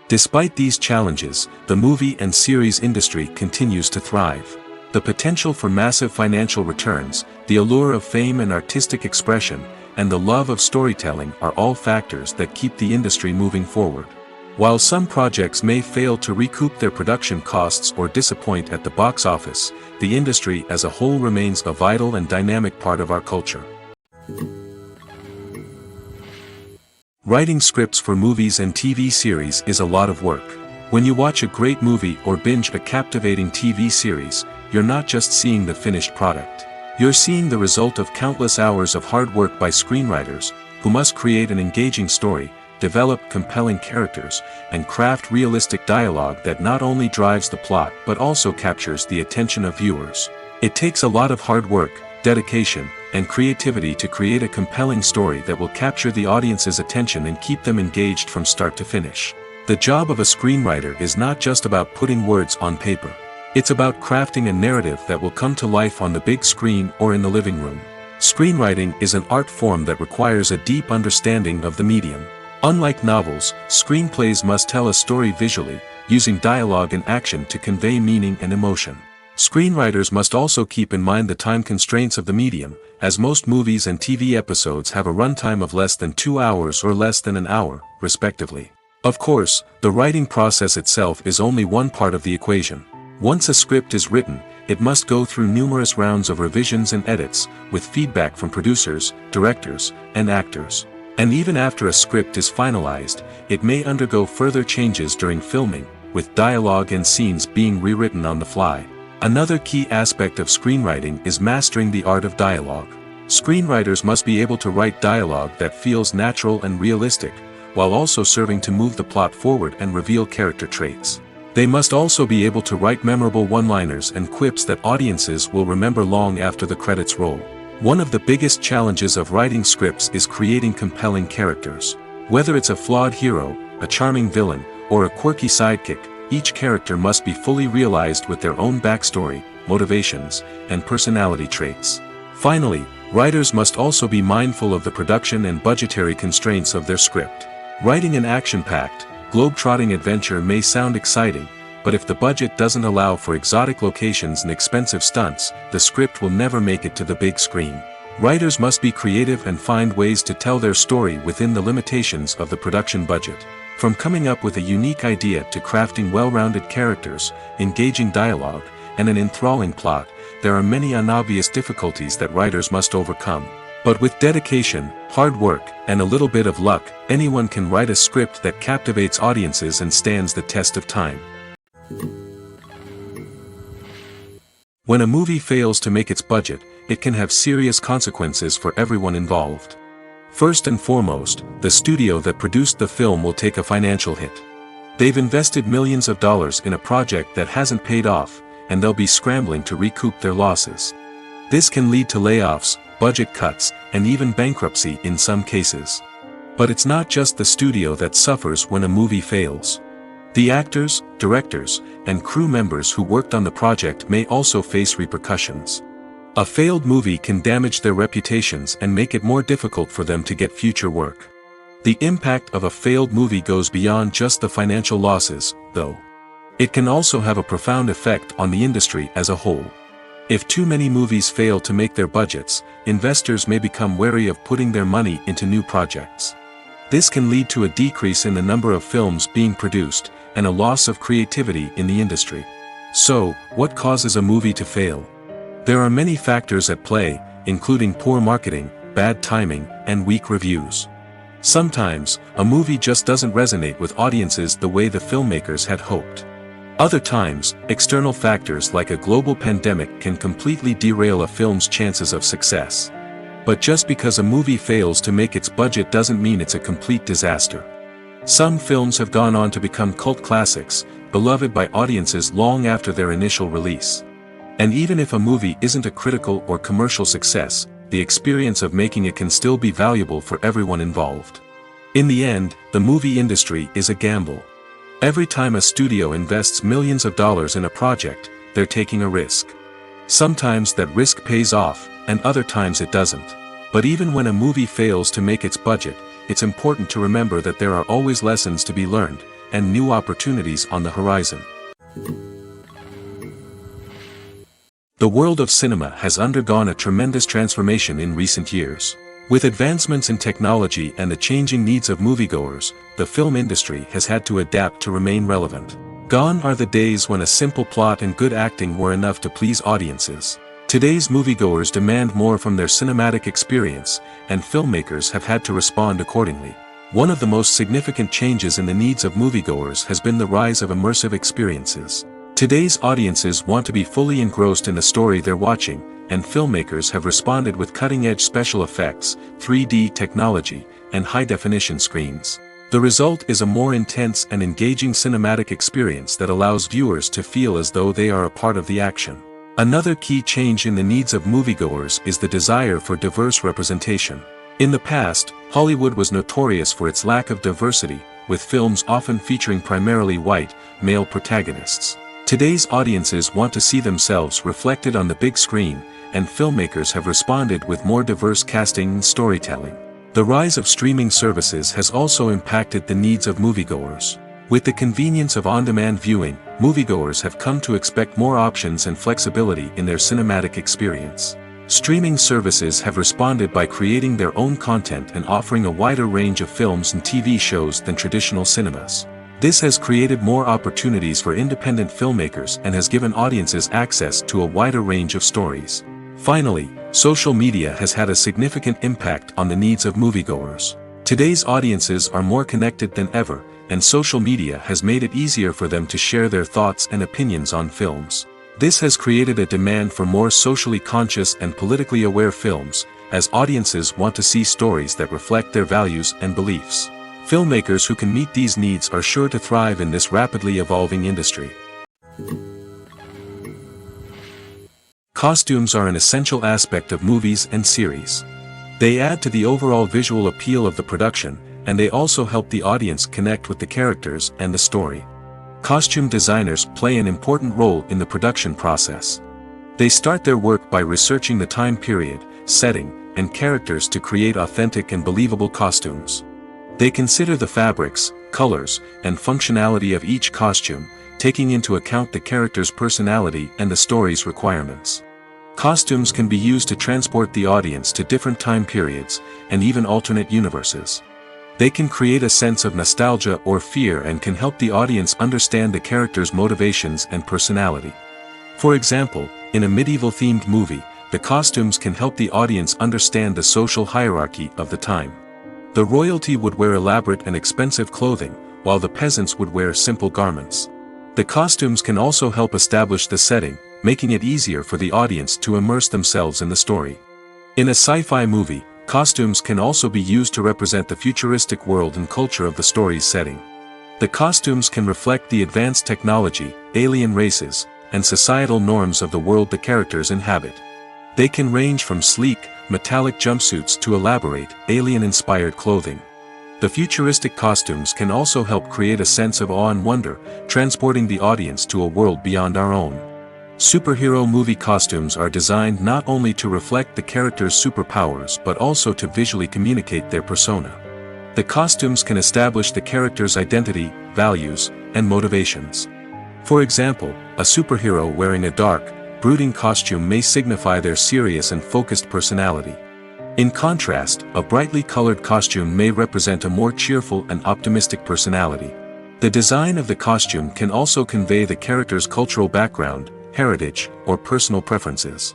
Despite these challenges, the movie and series industry continues to thrive. The potential for massive financial returns, the allure of fame and artistic expression, and the love of storytelling are all factors that keep the industry moving forward. While some projects may fail to recoup their production costs or disappoint at the box office, the industry as a whole remains a vital and dynamic part of our culture. Writing scripts for movies and TV series is a lot of work. When you watch a great movie or binge a captivating TV series, you're not just seeing the finished product. You're seeing the result of countless hours of hard work by screenwriters, who must create an engaging story, develop compelling characters, and craft realistic dialogue that not only drives the plot but also captures the attention of viewers. It takes a lot of hard work, dedication, and creativity to create a compelling story that will capture the audience's attention and keep them engaged from start to finish. The job of a screenwriter is not just about putting words on paper. It's about crafting a narrative that will come to life on the big screen or in the living room. Screenwriting is an art form that requires a deep understanding of the medium. Unlike novels, screenplays must tell a story visually, using dialogue and action to convey meaning and emotion. Screenwriters must also keep in mind the time constraints of the medium, as most movies and TV episodes have a runtime of less than 2 hours or less than an hour, respectively. Of course, the writing process itself is only one part of the equation. Once a script is written, it must go through numerous rounds of revisions and edits, with feedback from producers, directors, and actors. And even after a script is finalized, it may undergo further changes during filming, with dialogue and scenes being rewritten on the fly. Another key aspect of screenwriting is mastering the art of dialogue. Screenwriters must be able to write dialogue that feels natural and realistic, while also serving to move the plot forward and reveal character traits. They must also be able to write memorable one-liners and quips that audiences will remember long after the credits roll. One of the biggest challenges of writing scripts is creating compelling characters. Whether it's a flawed hero, a charming villain, or a quirky sidekick, each character must be fully realized with their own backstory, motivations, and personality traits. Finally, writers must also be mindful of the production and budgetary constraints of their script. Writing an action-packed, globe-trotting adventure may sound exciting, but if the budget doesn't allow for exotic locations and expensive stunts, the script will never make it to the big screen. Writers must be creative and find ways to tell their story within the limitations of the production budget. From coming up with a unique idea to crafting well-rounded characters, engaging dialogue, and an enthralling plot, there are many unobvious difficulties that writers must overcome. But with dedication, hard work, and a little bit of luck, anyone can write a script that captivates audiences and stands the test of time. When a movie fails to make its budget, it can have serious consequences for everyone involved. First and foremost, the studio that produced the film will take a financial hit. They've invested millions of dollars in a project that hasn't paid off, and they'll be scrambling to recoup their losses. This can lead to layoffs, budget cuts, and even bankruptcy in some cases. But it's not just the studio that suffers when a movie fails. The actors, directors, and crew members who worked on the project may also face repercussions. A failed movie can damage their reputations and make it more difficult for them to get future work. The impact of a failed movie goes beyond just the financial losses, though. It can also have a profound effect on the industry as a whole. If too many movies fail to make their budgets, investors may become wary of putting their money into new projects. This can lead to a decrease in the number of films being produced, and a loss of creativity in the industry. So, what causes a movie to fail? There are many factors at play, including poor marketing, bad timing, and weak reviews. Sometimes, a movie just doesn't resonate with audiences the way the filmmakers had hoped. Other times, external factors like a global pandemic can completely derail a film's chances of success. But just because a movie fails to make its budget doesn't mean it's a complete disaster. Some films have gone on to become cult classics, beloved by audiences long after their initial release. And even if a movie isn't a critical or commercial success, the experience of making it can still be valuable for everyone involved. In the end, the movie industry is a gamble. Every time a studio invests millions of dollars in a project, they're taking a risk. Sometimes that risk pays off, and other times it doesn't. But even when a movie fails to make its budget, it's important to remember that there are always lessons to be learned, and new opportunities on the horizon. The world of cinema has undergone a tremendous transformation in recent years. With advancements in technology and the changing needs of moviegoers, the film industry has had to adapt to remain relevant. Gone are the days when a simple plot and good acting were enough to please audiences. Today's moviegoers demand more from their cinematic experience, and filmmakers have had to respond accordingly. One of the most significant changes in the needs of moviegoers has been the rise of immersive experiences. Today's audiences want to be fully engrossed in the story they're watching, and filmmakers have responded with cutting-edge special effects, 3D technology, and high-definition screens. The result is a more intense and engaging cinematic experience that allows viewers to feel as though they are a part of the action. Another key change in the needs of moviegoers is the desire for diverse representation. In the past, Hollywood was notorious for its lack of diversity, with films often featuring primarily white, male protagonists. Today's audiences want to see themselves reflected on the big screen, and filmmakers have responded with more diverse casting and storytelling. The rise of streaming services has also impacted the needs of moviegoers. With the convenience of on-demand viewing, moviegoers have come to expect more options and flexibility in their cinematic experience. Streaming services have responded by creating their own content and offering a wider range of films and TV shows than traditional cinemas. This has created more opportunities for independent filmmakers and has given audiences access to a wider range of stories. Finally, social media has had a significant impact on the needs of moviegoers. Today's audiences are more connected than ever, and social media has made it easier for them to share their thoughts and opinions on films. This has created a demand for more socially conscious and politically aware films, as audiences want to see stories that reflect their values and beliefs. Filmmakers who can meet these needs are sure to thrive in this rapidly evolving industry. Costumes are an essential aspect of movies and series. They add to the overall visual appeal of the production, and they also help the audience connect with the characters and the story. Costume designers play an important role in the production process. They start their work by researching the time period, setting, and characters to create authentic and believable costumes. They consider the fabrics, colors, and functionality of each costume, taking into account the character's personality and the story's requirements. Costumes can be used to transport the audience to different time periods, and even alternate universes. They can create a sense of nostalgia or fear and can help the audience understand the character's motivations and personality. For example, in a medieval-themed movie, the costumes can help the audience understand the social hierarchy of the time. The royalty would wear elaborate and expensive clothing, while the peasants would wear simple garments. The costumes can also help establish the setting, making it easier for the audience to immerse themselves in the story. In a sci-fi movie, costumes can also be used to represent the futuristic world and culture of the story's setting. The costumes can reflect the advanced technology, alien races, and societal norms of the world the characters inhabit. They can range from sleek, metallic jumpsuits to elaborate, alien-inspired clothing. The futuristic costumes can also help create a sense of awe and wonder, transporting the audience to a world beyond our own. Superhero movie costumes are designed not only to reflect the character's superpowers but also to visually communicate their persona. The costumes can establish the character's identity, values, and motivations. For example, a superhero wearing a dark, brooding costume may signify their serious and focused personality. In contrast, a brightly colored costume may represent a more cheerful and optimistic personality. The design of the costume can also convey the character's cultural background, heritage, or personal preferences.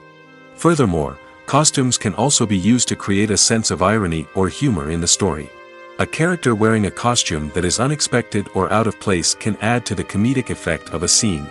Furthermore, costumes can also be used to create a sense of irony or humor in the story. A character wearing a costume that is unexpected or out of place can add to the comedic effect of a scene.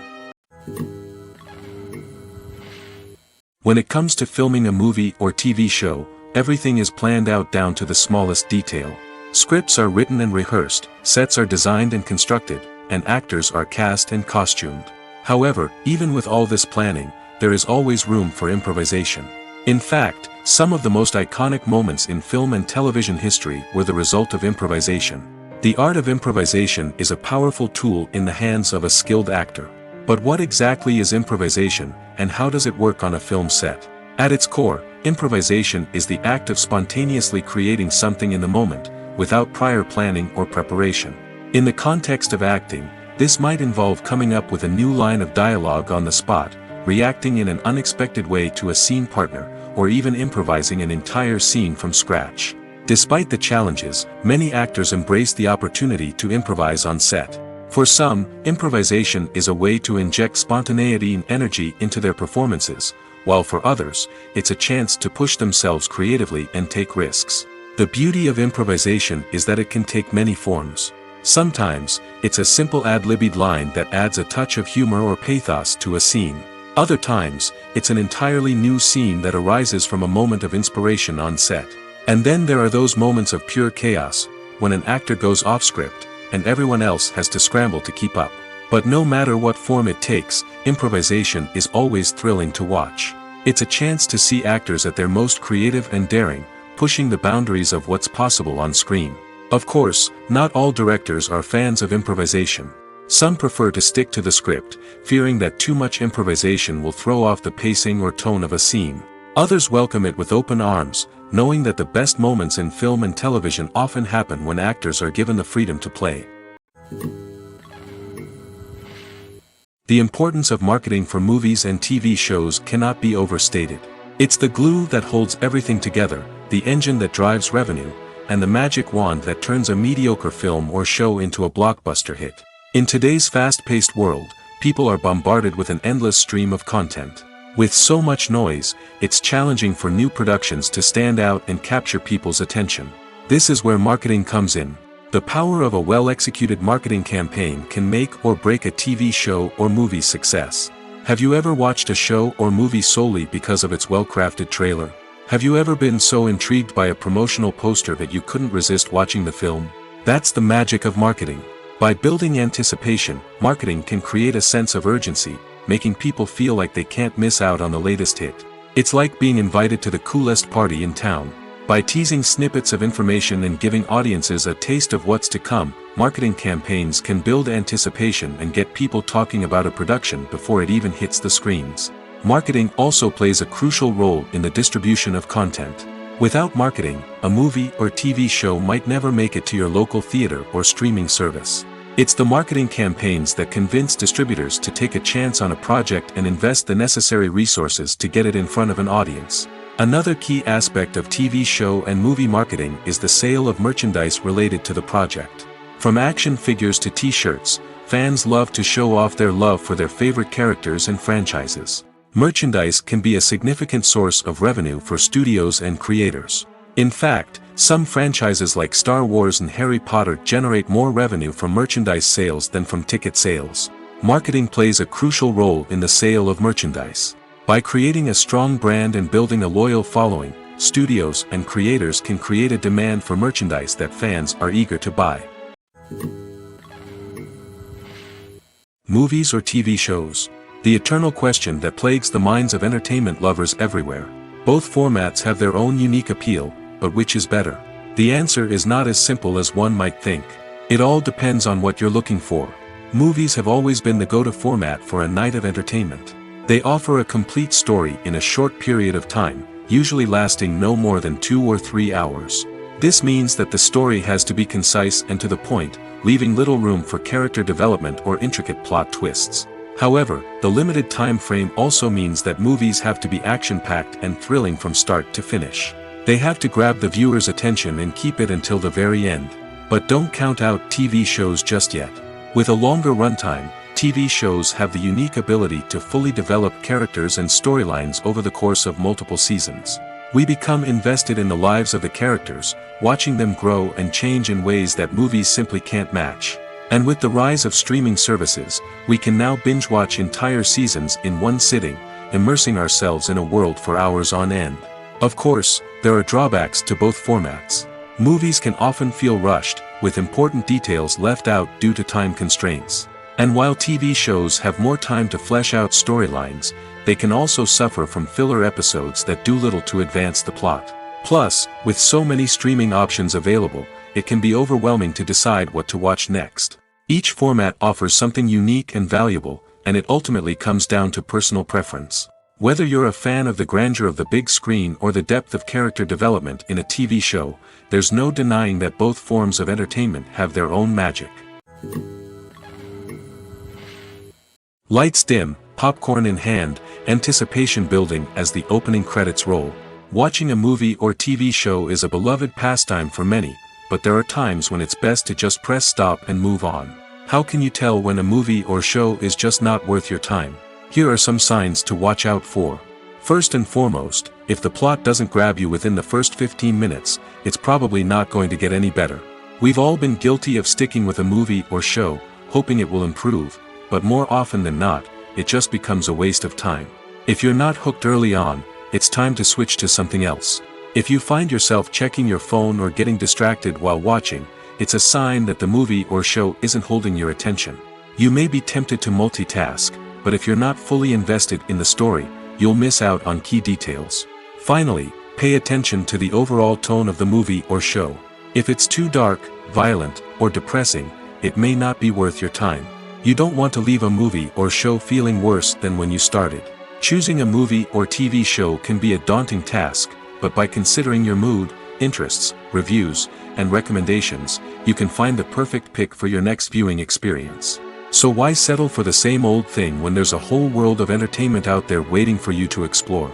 When it comes to filming a movie or TV show, everything is planned out down to the smallest detail. Scripts are written and rehearsed, sets are designed and constructed, and actors are cast and costumed. However, even with all this planning, there is always room for improvisation. In fact, some of the most iconic moments in film and television history were the result of improvisation. The art of improvisation is a powerful tool in the hands of a skilled actor. But what exactly is improvisation, and how does it work on a film set? At its core, improvisation is the act of spontaneously creating something in the moment, without prior planning or preparation. In the context of acting, this might involve coming up with a new line of dialogue on the spot, reacting in an unexpected way to a scene partner, or even improvising an entire scene from scratch. Despite the challenges, many actors embrace the opportunity to improvise on set. For some, improvisation is a way to inject spontaneity and energy into their performances, while for others, it's a chance to push themselves creatively and take risks. The beauty of improvisation is that it can take many forms. Sometimes, it's a simple ad-libbed line that adds a touch of humor or pathos to a scene. Other times, it's an entirely new scene that arises from a moment of inspiration on set. And then there are those moments of pure chaos, when an actor goes off script, and everyone else has to scramble to keep up. But no matter what form it takes, improvisation is always thrilling to watch. It's a chance to see actors at their most creative and daring, pushing the boundaries of what's possible on screen. Of course, not all directors are fans of improvisation. Some prefer to stick to the script, fearing that too much improvisation will throw off the pacing or tone of a scene. Others welcome it with open arms, knowing that the best moments in film and television often happen when actors are given the freedom to play. The importance of marketing for movies and TV shows cannot be overstated. It's the glue that holds everything together, the engine that drives revenue, and the magic wand that turns a mediocre film or show into a blockbuster hit. In today's fast-paced world, people are bombarded with an endless stream of content. With so much noise, it's challenging for new productions to stand out and capture people's attention. This is where marketing comes in. The power of a well-executed marketing campaign can make or break a TV show or movie's success. Have you ever watched a show or movie solely because of its well-crafted trailer? Have you ever been so intrigued by a promotional poster that you couldn't resist watching the film? That's the magic of marketing. By building anticipation, marketing can create a sense of urgency, making people feel like they can't miss out on the latest hit. It's like being invited to the coolest party in town. By teasing snippets of information and giving audiences a taste of what's to come, marketing campaigns can build anticipation and get people talking about a production before it even hits the screens. Marketing also plays a crucial role in the distribution of content. Without marketing, a movie or TV show might never make it to your local theater or streaming service. It's the marketing campaigns that convince distributors to take a chance on a project and invest the necessary resources to get it in front of an audience. Another key aspect of TV show and movie marketing is the sale of merchandise related to the project. From action figures to t-shirts, fans love to show off their love for their favorite characters and franchises. Merchandise can be a significant source of revenue for studios and creators. In fact, some franchises like Star Wars and Harry Potter generate more revenue from merchandise sales than from ticket sales. Marketing plays a crucial role in the sale of merchandise. By creating a strong brand and building a loyal following, studios and creators can create a demand for merchandise that fans are eager to buy. Movies or TV shows? The eternal question that plagues the minds of entertainment lovers everywhere. Both formats have their own unique appeal, but which is better? The answer is not as simple as one might think. It all depends on what you're looking for. Movies have always been the go-to format for a night of entertainment. They offer a complete story in a short period of time, usually lasting no more than 2 or 3 hours. This means that the story has to be concise and to the point, leaving little room for character development or intricate plot twists. However, the limited time frame also means that movies have to be action-packed and thrilling from start to finish. They have to grab the viewer's attention and keep it until the very end. But don't count out TV shows just yet. With a longer runtime, TV shows have the unique ability to fully develop characters and storylines over the course of multiple seasons. We become invested in the lives of the characters, watching them grow and change in ways that movies simply can't match. And with the rise of streaming services, we can now binge-watch entire seasons in one sitting, immersing ourselves in a world for hours on end. Of course, there are drawbacks to both formats. Movies can often feel rushed, with important details left out due to time constraints. And while TV shows have more time to flesh out storylines, they can also suffer from filler episodes that do little to advance the plot. Plus, with so many streaming options available, it can be overwhelming to decide what to watch next. Each format offers something unique and valuable, and it ultimately comes down to personal preference. Whether you're a fan of the grandeur of the big screen or the depth of character development in a TV show, there's no denying that both forms of entertainment have their own magic. Lights dim, popcorn in hand, anticipation building as the opening credits roll. Watching a movie or TV show is a beloved pastime for many, but there are times when it's best to just press stop and move on. How can you tell when a movie or show is just not worth your time? Here are some signs to watch out for. First and foremost, if the plot doesn't grab you within the first 15 minutes, it's probably not going to get any better. We've all been guilty of sticking with a movie or show, hoping it will improve, but more often than not, it just becomes a waste of time. If you're not hooked early on, it's time to switch to something else. If you find yourself checking your phone or getting distracted while watching, it's a sign that the movie or show isn't holding your attention. You may be tempted to multitask, but if you're not fully invested in the story, you'll miss out on key details. Finally, pay attention to the overall tone of the movie or show. If it's too dark, violent, or depressing, it may not be worth your time. You don't want to leave a movie or show feeling worse than when you started. Choosing a movie or TV show can be a daunting task, but by considering your mood, interests, reviews, and recommendations, you can find the perfect pick for your next viewing experience. So why settle for the same old thing when there's a whole world of entertainment out there waiting for you to explore?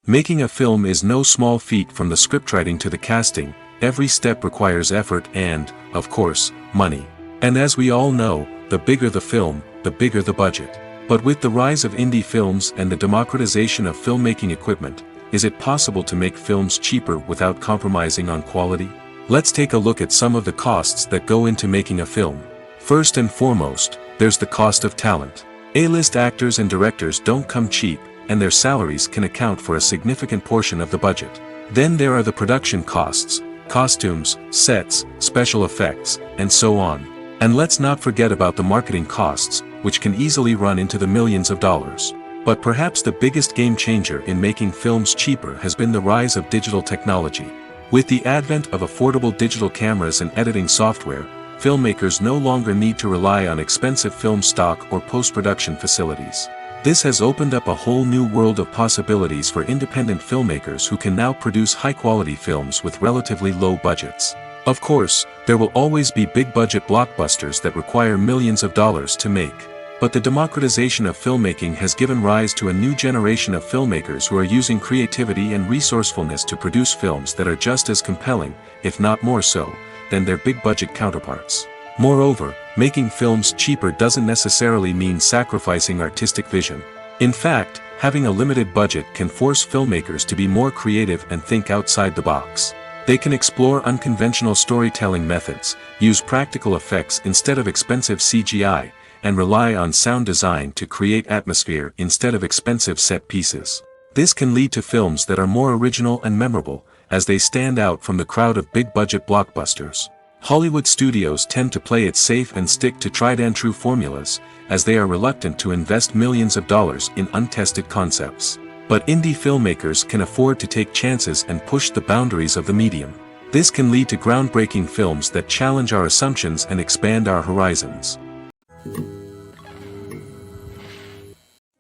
Making a film is no small feat. From the scriptwriting to the casting, every step requires effort and, of course, money. And as we all know, the bigger the film, the bigger the budget. But with the rise of indie films and the democratization of filmmaking equipment, is it possible to make films cheaper without compromising on quality? Let's take a look at some of the costs that go into making a film. First and foremost, there's the cost of talent. A-list actors and directors don't come cheap, and their salaries can account for a significant portion of the budget. Then there are the production costs, costumes, sets, special effects, and so on. And let's not forget about the marketing costs, which can easily run into the millions of dollars. But perhaps the biggest game changer in making films cheaper has been the rise of digital technology. With the advent of affordable digital cameras and editing software, filmmakers no longer need to rely on expensive film stock or post-production facilities. This has opened up a whole new world of possibilities for independent filmmakers who can now produce high-quality films with relatively low budgets. Of course, there will always be big-budget blockbusters that require millions of dollars to make. But the democratization of filmmaking has given rise to a new generation of filmmakers who are using creativity and resourcefulness to produce films that are just as compelling, if not more so, than their big-budget counterparts. Moreover, making films cheaper doesn't necessarily mean sacrificing artistic vision. In fact, having a limited budget can force filmmakers to be more creative and think outside the box. They can explore unconventional storytelling methods, use practical effects instead of expensive CGI, and rely on sound design to create atmosphere instead of expensive set pieces. This can lead to films that are more original and memorable, as they stand out from the crowd of big-budget blockbusters. Hollywood studios tend to play it safe and stick to tried-and-true formulas, as they are reluctant to invest millions of dollars in untested concepts. But indie filmmakers can afford to take chances and push the boundaries of the medium. This can lead to groundbreaking films that challenge our assumptions and expand our horizons.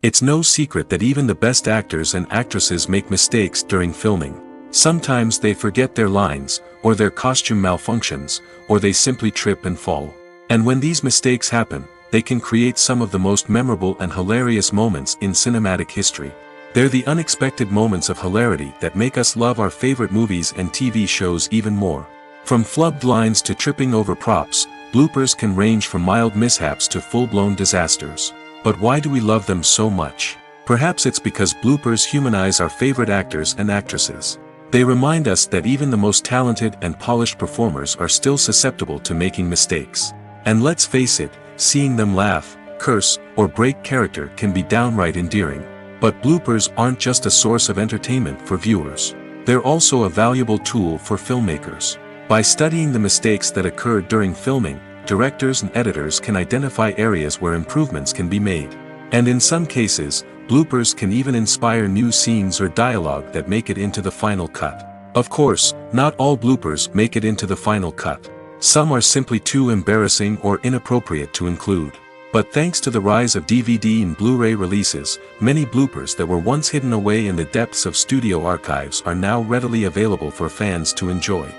It's no secret that even the best actors and actresses make mistakes during filming. Sometimes they forget their lines, or their costume malfunctions, or they simply trip and fall. And when these mistakes happen, they can create some of the most memorable and hilarious moments in cinematic history. They're the unexpected moments of hilarity that make us love our favorite movies and TV shows even more. From flubbed lines to tripping over props, bloopers can range from mild mishaps to full-blown disasters. But why do we love them so much? Perhaps it's because bloopers humanize our favorite actors and actresses. They remind us that even the most talented and polished performers are still susceptible to making mistakes. And let's face it, seeing them laugh, curse, or break character can be downright endearing. But bloopers aren't just a source of entertainment for viewers. They're also a valuable tool for filmmakers. By studying the mistakes that occurred during filming, directors and editors can identify areas where improvements can be made. And in some cases, bloopers can even inspire new scenes or dialogue that make it into the final cut. Of course, not all bloopers make it into the final cut. Some are simply too embarrassing or inappropriate to include. But thanks to the rise of DVD and Blu-ray releases, many bloopers that were once hidden away in the depths of studio archives are now readily available for fans to enjoy.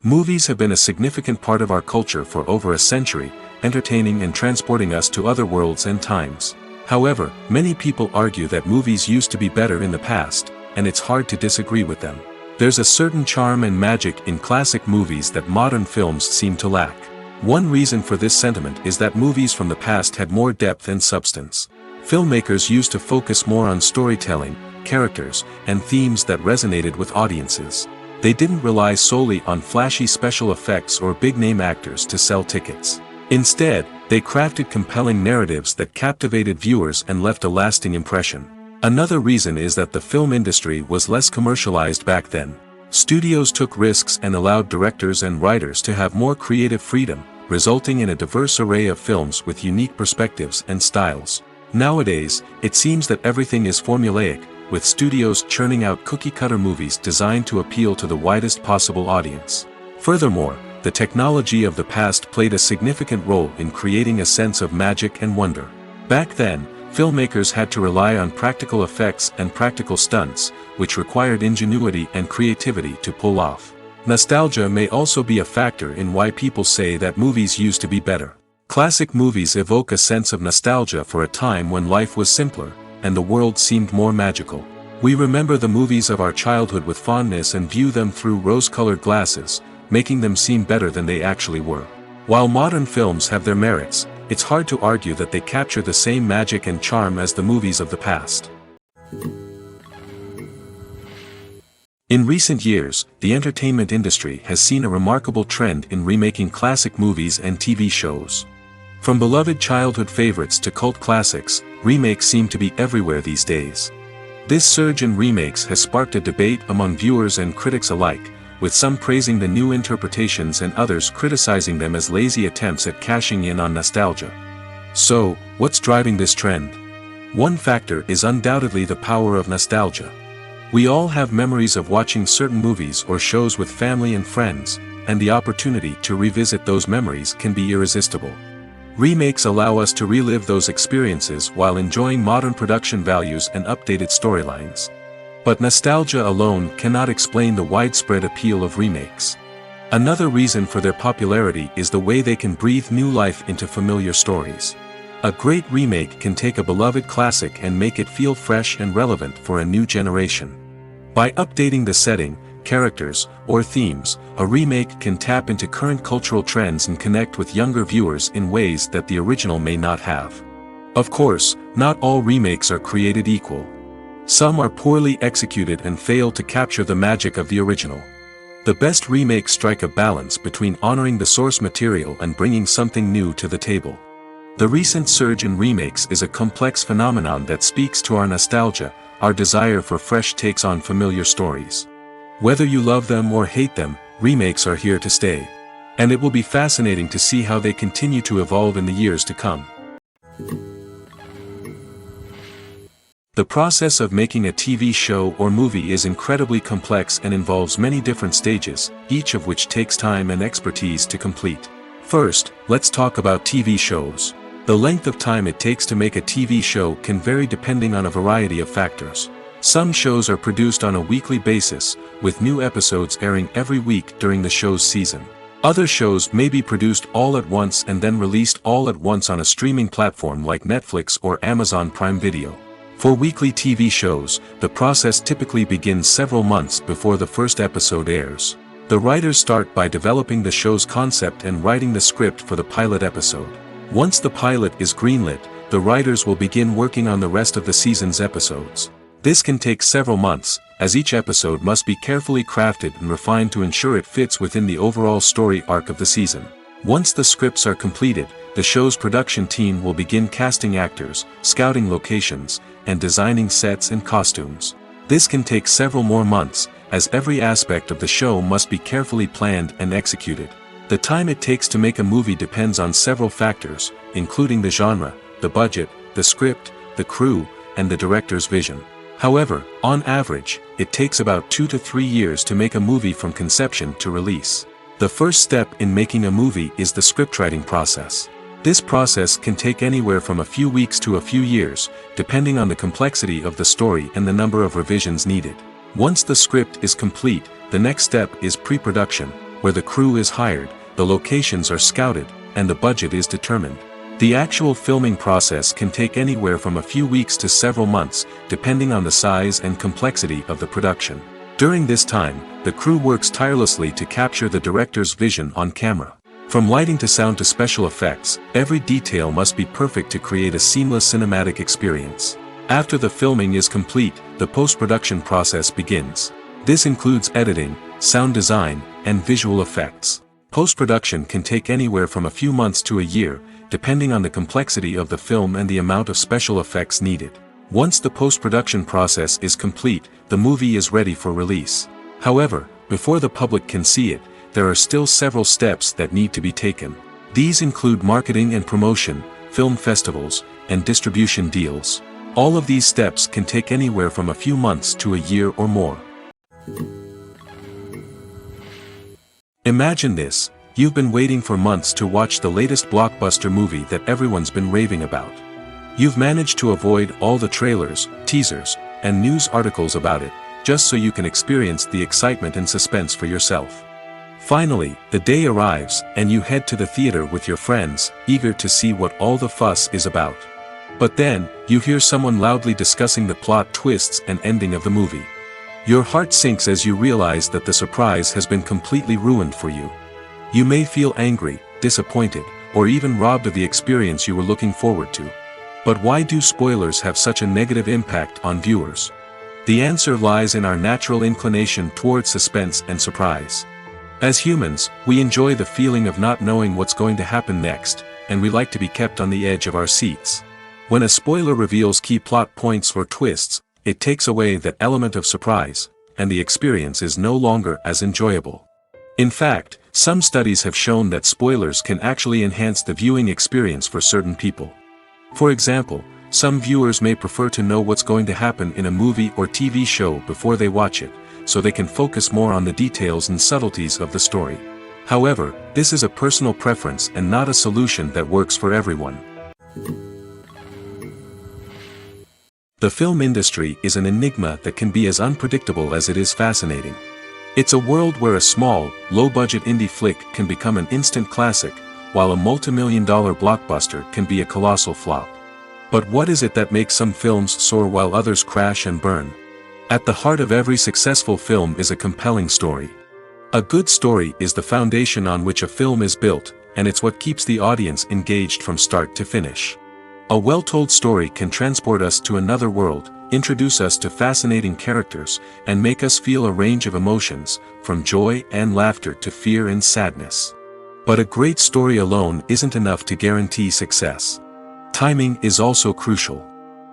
Movies have been a significant part of our culture for over a century, entertaining and transporting us to other worlds and times. However, many people argue that movies used to be better in the past, and it's hard to disagree with them. There's a certain charm and magic in classic movies that modern films seem to lack. One reason for this sentiment is that movies from the past had more depth and substance. Filmmakers used to focus more on storytelling, characters, and themes that resonated with audiences. They didn't rely solely on flashy special effects or big-name actors to sell tickets. Instead, they crafted compelling narratives that captivated viewers and left a lasting impression. Another reason is that the film industry was less commercialized back then. Studios took risks and allowed directors and writers to have more creative freedom, resulting in a diverse array of films with unique perspectives and styles. Nowadays, it seems that everything is formulaic, with studios churning out cookie-cutter movies designed to appeal to the widest possible audience. Furthermore, the technology of the past played a significant role in creating a sense of magic and wonder. Back then, filmmakers had to rely on practical effects and practical stunts, which required ingenuity and creativity to pull off. Nostalgia may also be a factor in why people say that movies used to be better. Classic movies evoke a sense of nostalgia for a time when life was simpler, and the world seemed more magical. We remember the movies of our childhood with fondness and view them through rose-colored glasses, making them seem better than they actually were. While modern films have their merits, it's hard to argue that they capture the same magic and charm as the movies of the past. In recent years, the entertainment industry has seen a remarkable trend in remaking classic movies and TV shows. From beloved childhood favorites to cult classics, remakes seem to be everywhere these days. This surge in remakes has sparked a debate among viewers and critics alike, with some praising the new interpretations and others criticizing them as lazy attempts at cashing in on nostalgia. So, what's driving this trend? One factor is undoubtedly the power of nostalgia. We all have memories of watching certain movies or shows with family and friends, and the opportunity to revisit those memories can be irresistible. Remakes allow us to relive those experiences while enjoying modern production values and updated storylines. But nostalgia alone cannot explain the widespread appeal of remakes. Another reason for their popularity is the way they can breathe new life into familiar stories. A great remake can take a beloved classic and make it feel fresh and relevant for a new generation. By updating the setting, characters, or themes, a remake can tap into current cultural trends and connect with younger viewers in ways that the original may not have. Of course, not all remakes are created equal. Some are poorly executed and fail to capture the magic of the original. The best remakes strike a balance between honoring the source material and bringing something new to the table. The recent surge in remakes is a complex phenomenon that speaks to our nostalgia, our desire for fresh takes on familiar stories. Whether you love them or hate them, remakes are here to stay. And it will be fascinating to see how they continue to evolve in the years to come. The process of making a TV show or movie is incredibly complex and involves many different stages, each of which takes time and expertise to complete. First, let's talk about TV shows. The length of time it takes to make a TV show can vary depending on a variety of factors. Some shows are produced on a weekly basis, with new episodes airing every week during the show's season. Other shows may be produced all at once and then released all at once on a streaming platform like Netflix or Amazon Prime Video. For weekly TV shows, the process typically begins several months before the first episode airs. The writers start by developing the show's concept and writing the script for the pilot episode. Once the pilot is greenlit, the writers will begin working on the rest of the season's episodes. This can take several months, as each episode must be carefully crafted and refined to ensure it fits within the overall story arc of the season. Once the scripts are completed, the show's production team will begin casting actors, scouting locations, and designing sets and costumes. This can take several more months, as every aspect of the show must be carefully planned and executed. The time it takes to make a movie depends on several factors, including the genre, the budget, the script, the crew, and the director's vision. However, on average, it takes about 2 to 3 years to make a movie from conception to release. The first step in making a movie is the scriptwriting process. This process can take anywhere from a few weeks to a few years, depending on the complexity of the story and the number of revisions needed. Once the script is complete, the next step is pre-production, where the crew is hired, the locations are scouted, and the budget is determined. The actual filming process can take anywhere from a few weeks to several months, depending on the size and complexity of the production. During this time, the crew works tirelessly to capture the director's vision on camera. From lighting to sound to special effects, every detail must be perfect to create a seamless cinematic experience. After the filming is complete, the post-production process begins. This includes editing, sound design, and visual effects. Post-production can take anywhere from a few months to a year, depending on the complexity of the film and the amount of special effects needed. Once the post-production process is complete, the movie is ready for release. However, before the public can see it, there are still several steps that need to be taken. These include marketing and promotion, film festivals, and distribution deals. All of these steps can take anywhere from a few months to a year or more. Imagine this: you've been waiting for months to watch the latest blockbuster movie that everyone's been raving about. You've managed to avoid all the trailers, teasers, and news articles about it, just so you can experience the excitement and suspense for yourself. Finally, the day arrives, and you head to the theater with your friends, eager to see what all the fuss is about. But then, you hear someone loudly discussing the plot twists and ending of the movie. Your heart sinks as you realize that the surprise has been completely ruined for you. You may feel angry, disappointed, or even robbed of the experience you were looking forward to. But why do spoilers have such a negative impact on viewers? The answer lies in our natural inclination towards suspense and surprise. As humans, we enjoy the feeling of not knowing what's going to happen next, and we like to be kept on the edge of our seats. When a spoiler reveals key plot points or twists, it takes away that element of surprise, and the experience is no longer as enjoyable. In fact, some studies have shown that spoilers can actually enhance the viewing experience for certain people. For example, some viewers may prefer to know what's going to happen in a movie or TV show before they watch it, so they can focus more on the details and subtleties of the story. However, this is a personal preference and not a solution that works for everyone. The film industry is an enigma that can be as unpredictable as it is fascinating. It's a world where a small, low-budget indie flick can become an instant classic, while a multi-million-dollar blockbuster can be a colossal flop. But what is it that makes some films soar while others crash and burn? At the heart of every successful film is a compelling story. A good story is the foundation on which a film is built, and it's what keeps the audience engaged from start to finish. A well-told story can transport us to another world, introduce us to fascinating characters, and make us feel a range of emotions, from joy and laughter to fear and sadness. But a great story alone isn't enough to guarantee success. Timing is also crucial.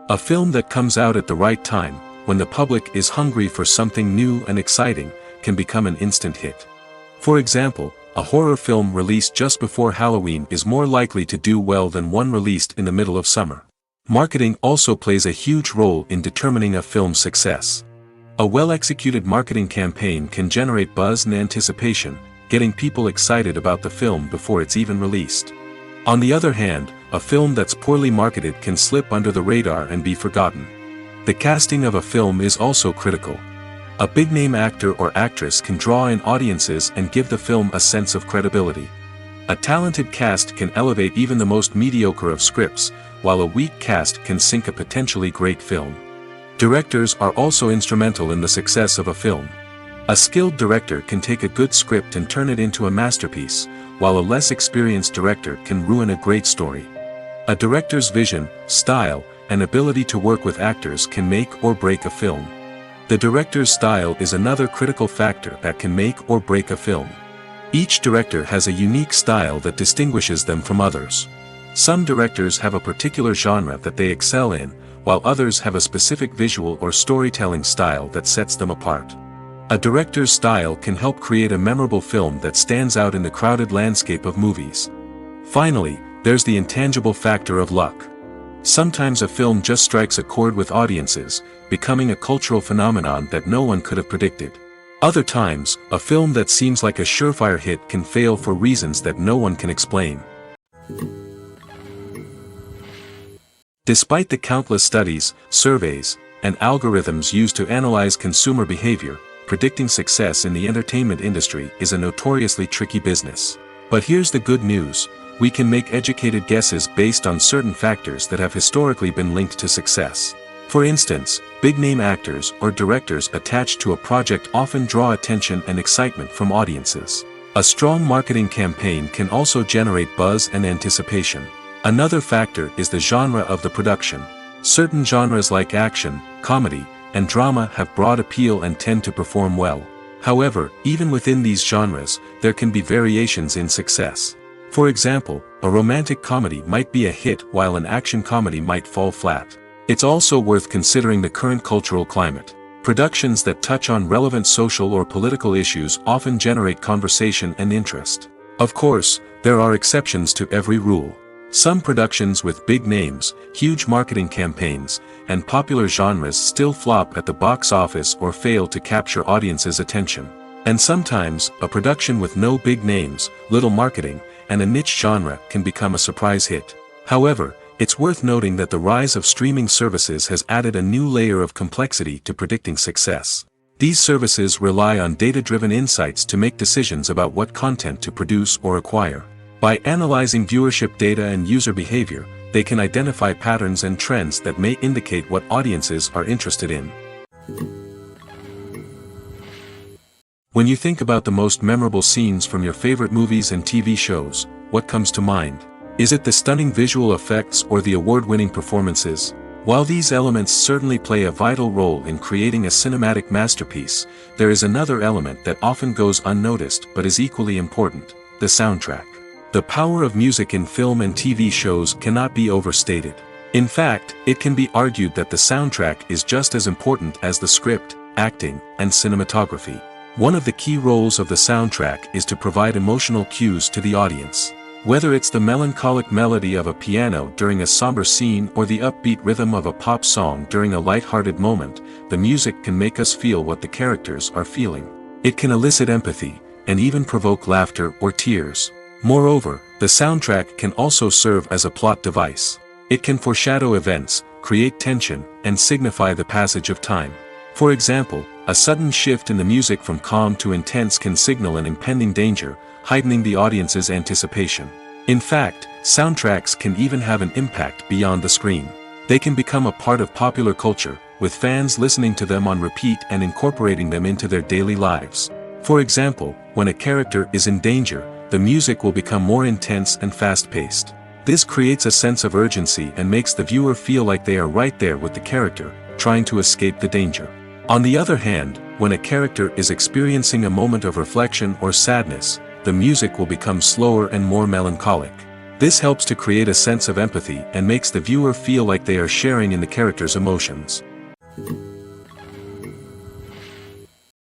A film that comes out at the right time, when the public is hungry for something new and exciting, can become an instant hit. For example, a horror film released just before Halloween is more likely to do well than one released in the middle of summer. Marketing also plays a huge role in determining a film's success. A well-executed marketing campaign can generate buzz and anticipation, getting people excited about the film before it's even released. On the other hand, a film that's poorly marketed can slip under the radar and be forgotten. The casting of a film is also critical. A big-name actor or actress can draw in audiences and give the film a sense of credibility. A talented cast can elevate even the most mediocre of scripts, while a weak cast can sink a potentially great film. Directors are also instrumental in the success of a film. A skilled director can take a good script and turn it into a masterpiece, while a less experienced director can ruin a great story. A director's vision, style, and ability to work with actors can make or break a film. The director's style is another critical factor that can make or break a film. Each director has a unique style that distinguishes them from others. Some directors have a particular genre that they excel in, while others have a specific visual or storytelling style that sets them apart. A director's style can help create a memorable film that stands out in the crowded landscape of movies. Finally, there's the intangible factor of luck. Sometimes a film just strikes a chord with audiences, becoming a cultural phenomenon that no one could have predicted. Other times, a film that seems like a surefire hit can fail for reasons that no one can explain. Despite the countless studies, surveys, and algorithms used to analyze consumer behavior, predicting success in the entertainment industry is a notoriously tricky business. But here's the good news: we can make educated guesses based on certain factors that have historically been linked to success. For instance, big-name actors or directors attached to a project often draw attention and excitement from audiences. A strong marketing campaign can also generate buzz and anticipation. Another factor is the genre of the production. Certain genres like action, comedy, and drama have broad appeal and tend to perform well. However, even within these genres, there can be variations in success. For example, a romantic comedy might be a hit while an action comedy might fall flat. It's also worth considering the current cultural climate. Productions that touch on relevant social or political issues often generate conversation and interest. Of course, there are exceptions to every rule. Some productions with big names, huge marketing campaigns, and popular genres still flop at the box office or fail to capture audiences' attention. And sometimes, a production with no big names, little marketing, and a niche genre can become a surprise hit. However, it's worth noting that the rise of streaming services has added a new layer of complexity to predicting success. These services rely on data-driven insights to make decisions about what content to produce or acquire. By analyzing viewership data and user behavior, they can identify patterns and trends that may indicate what audiences are interested in. When you think about the most memorable scenes from your favorite movies and TV shows, what comes to mind? Is it the stunning visual effects or the award-winning performances? While these elements certainly play a vital role in creating a cinematic masterpiece, there is another element that often goes unnoticed but is equally important: the soundtrack. The power of music in film and TV shows cannot be overstated. In fact, it can be argued that the soundtrack is just as important as the script, acting, and cinematography. One of the key roles of the soundtrack is to provide emotional cues to the audience. Whether it's the melancholic melody of a piano during a somber scene or the upbeat rhythm of a pop song during a light-hearted moment, the music can make us feel what the characters are feeling. It can elicit empathy, and even provoke laughter or tears. Moreover, the soundtrack can also serve as a plot device. It can foreshadow events, create tension, and signify the passage of time. For example, a sudden shift in the music from calm to intense can signal an impending danger, heightening the audience's anticipation. In fact, soundtracks can even have an impact beyond the screen. They can become a part of popular culture, with fans listening to them on repeat and incorporating them into their daily lives. For example, when a character is in danger, the music will become more intense and fast-paced. This creates a sense of urgency and makes the viewer feel like they are right there with the character, trying to escape the danger. On the other hand, when a character is experiencing a moment of reflection or sadness, the music will become slower and more melancholic. This helps to create a sense of empathy and makes the viewer feel like they are sharing in the character's emotions.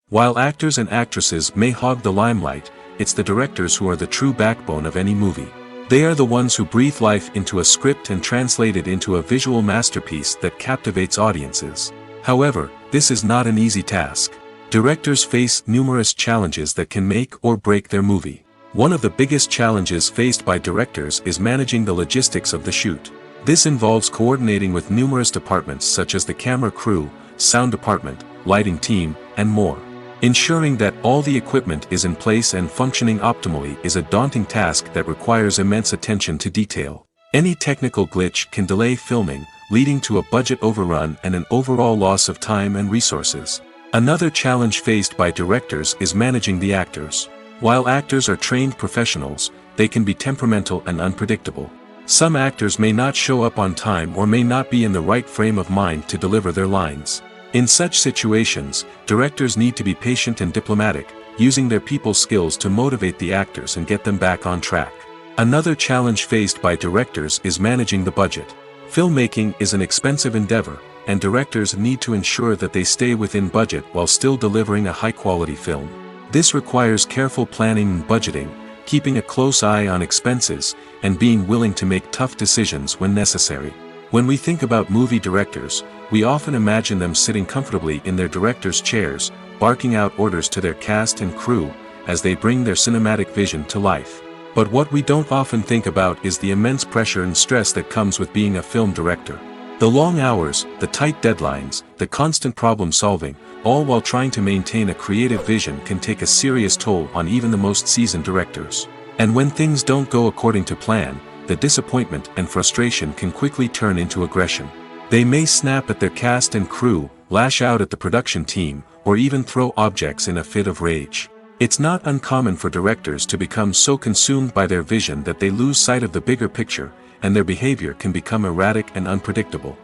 While actors and actresses may hog the limelight, it's the directors who are the true backbone of any movie. They are the ones who breathe life into a script and translate it into a visual masterpiece that captivates audiences. However, this is not an easy task. Directors face numerous challenges that can make or break their movie. One of the biggest challenges faced by directors is managing the logistics of the shoot. This involves coordinating with numerous departments such as the camera crew, sound department, lighting team, and more. Ensuring that all the equipment is in place and functioning optimally is a daunting task that requires immense attention to detail. Any technical glitch can delay filming, leading to a budget overrun and an overall loss of time and resources. Another challenge faced by directors is managing the actors. While actors are trained professionals, they can be temperamental and unpredictable. Some actors may not show up on time or may not be in the right frame of mind to deliver their lines. In such situations, directors need to be patient and diplomatic, using their people skills to motivate the actors and get them back on track. Another challenge faced by directors is managing the budget. Filmmaking is an expensive endeavor, and directors need to ensure that they stay within budget while still delivering a high-quality film. This requires careful planning and budgeting, keeping a close eye on expenses, and being willing to make tough decisions when necessary. When we think about movie directors, we often imagine them sitting comfortably in their director's chairs, barking out orders to their cast and crew, as they bring their cinematic vision to life. But what we don't often think about is the immense pressure and stress that comes with being a film director. The long hours, the tight deadlines, the constant problem solving, all while trying to maintain a creative vision can take a serious toll on even the most seasoned directors. And when things don't go according to plan, the disappointment and frustration can quickly turn into aggression. They may snap at their cast and crew, lash out at the production team, or even throw objects in a fit of rage. It's not uncommon for directors to become so consumed by their vision that they lose sight of the bigger picture, and their behavior can become erratic and unpredictable.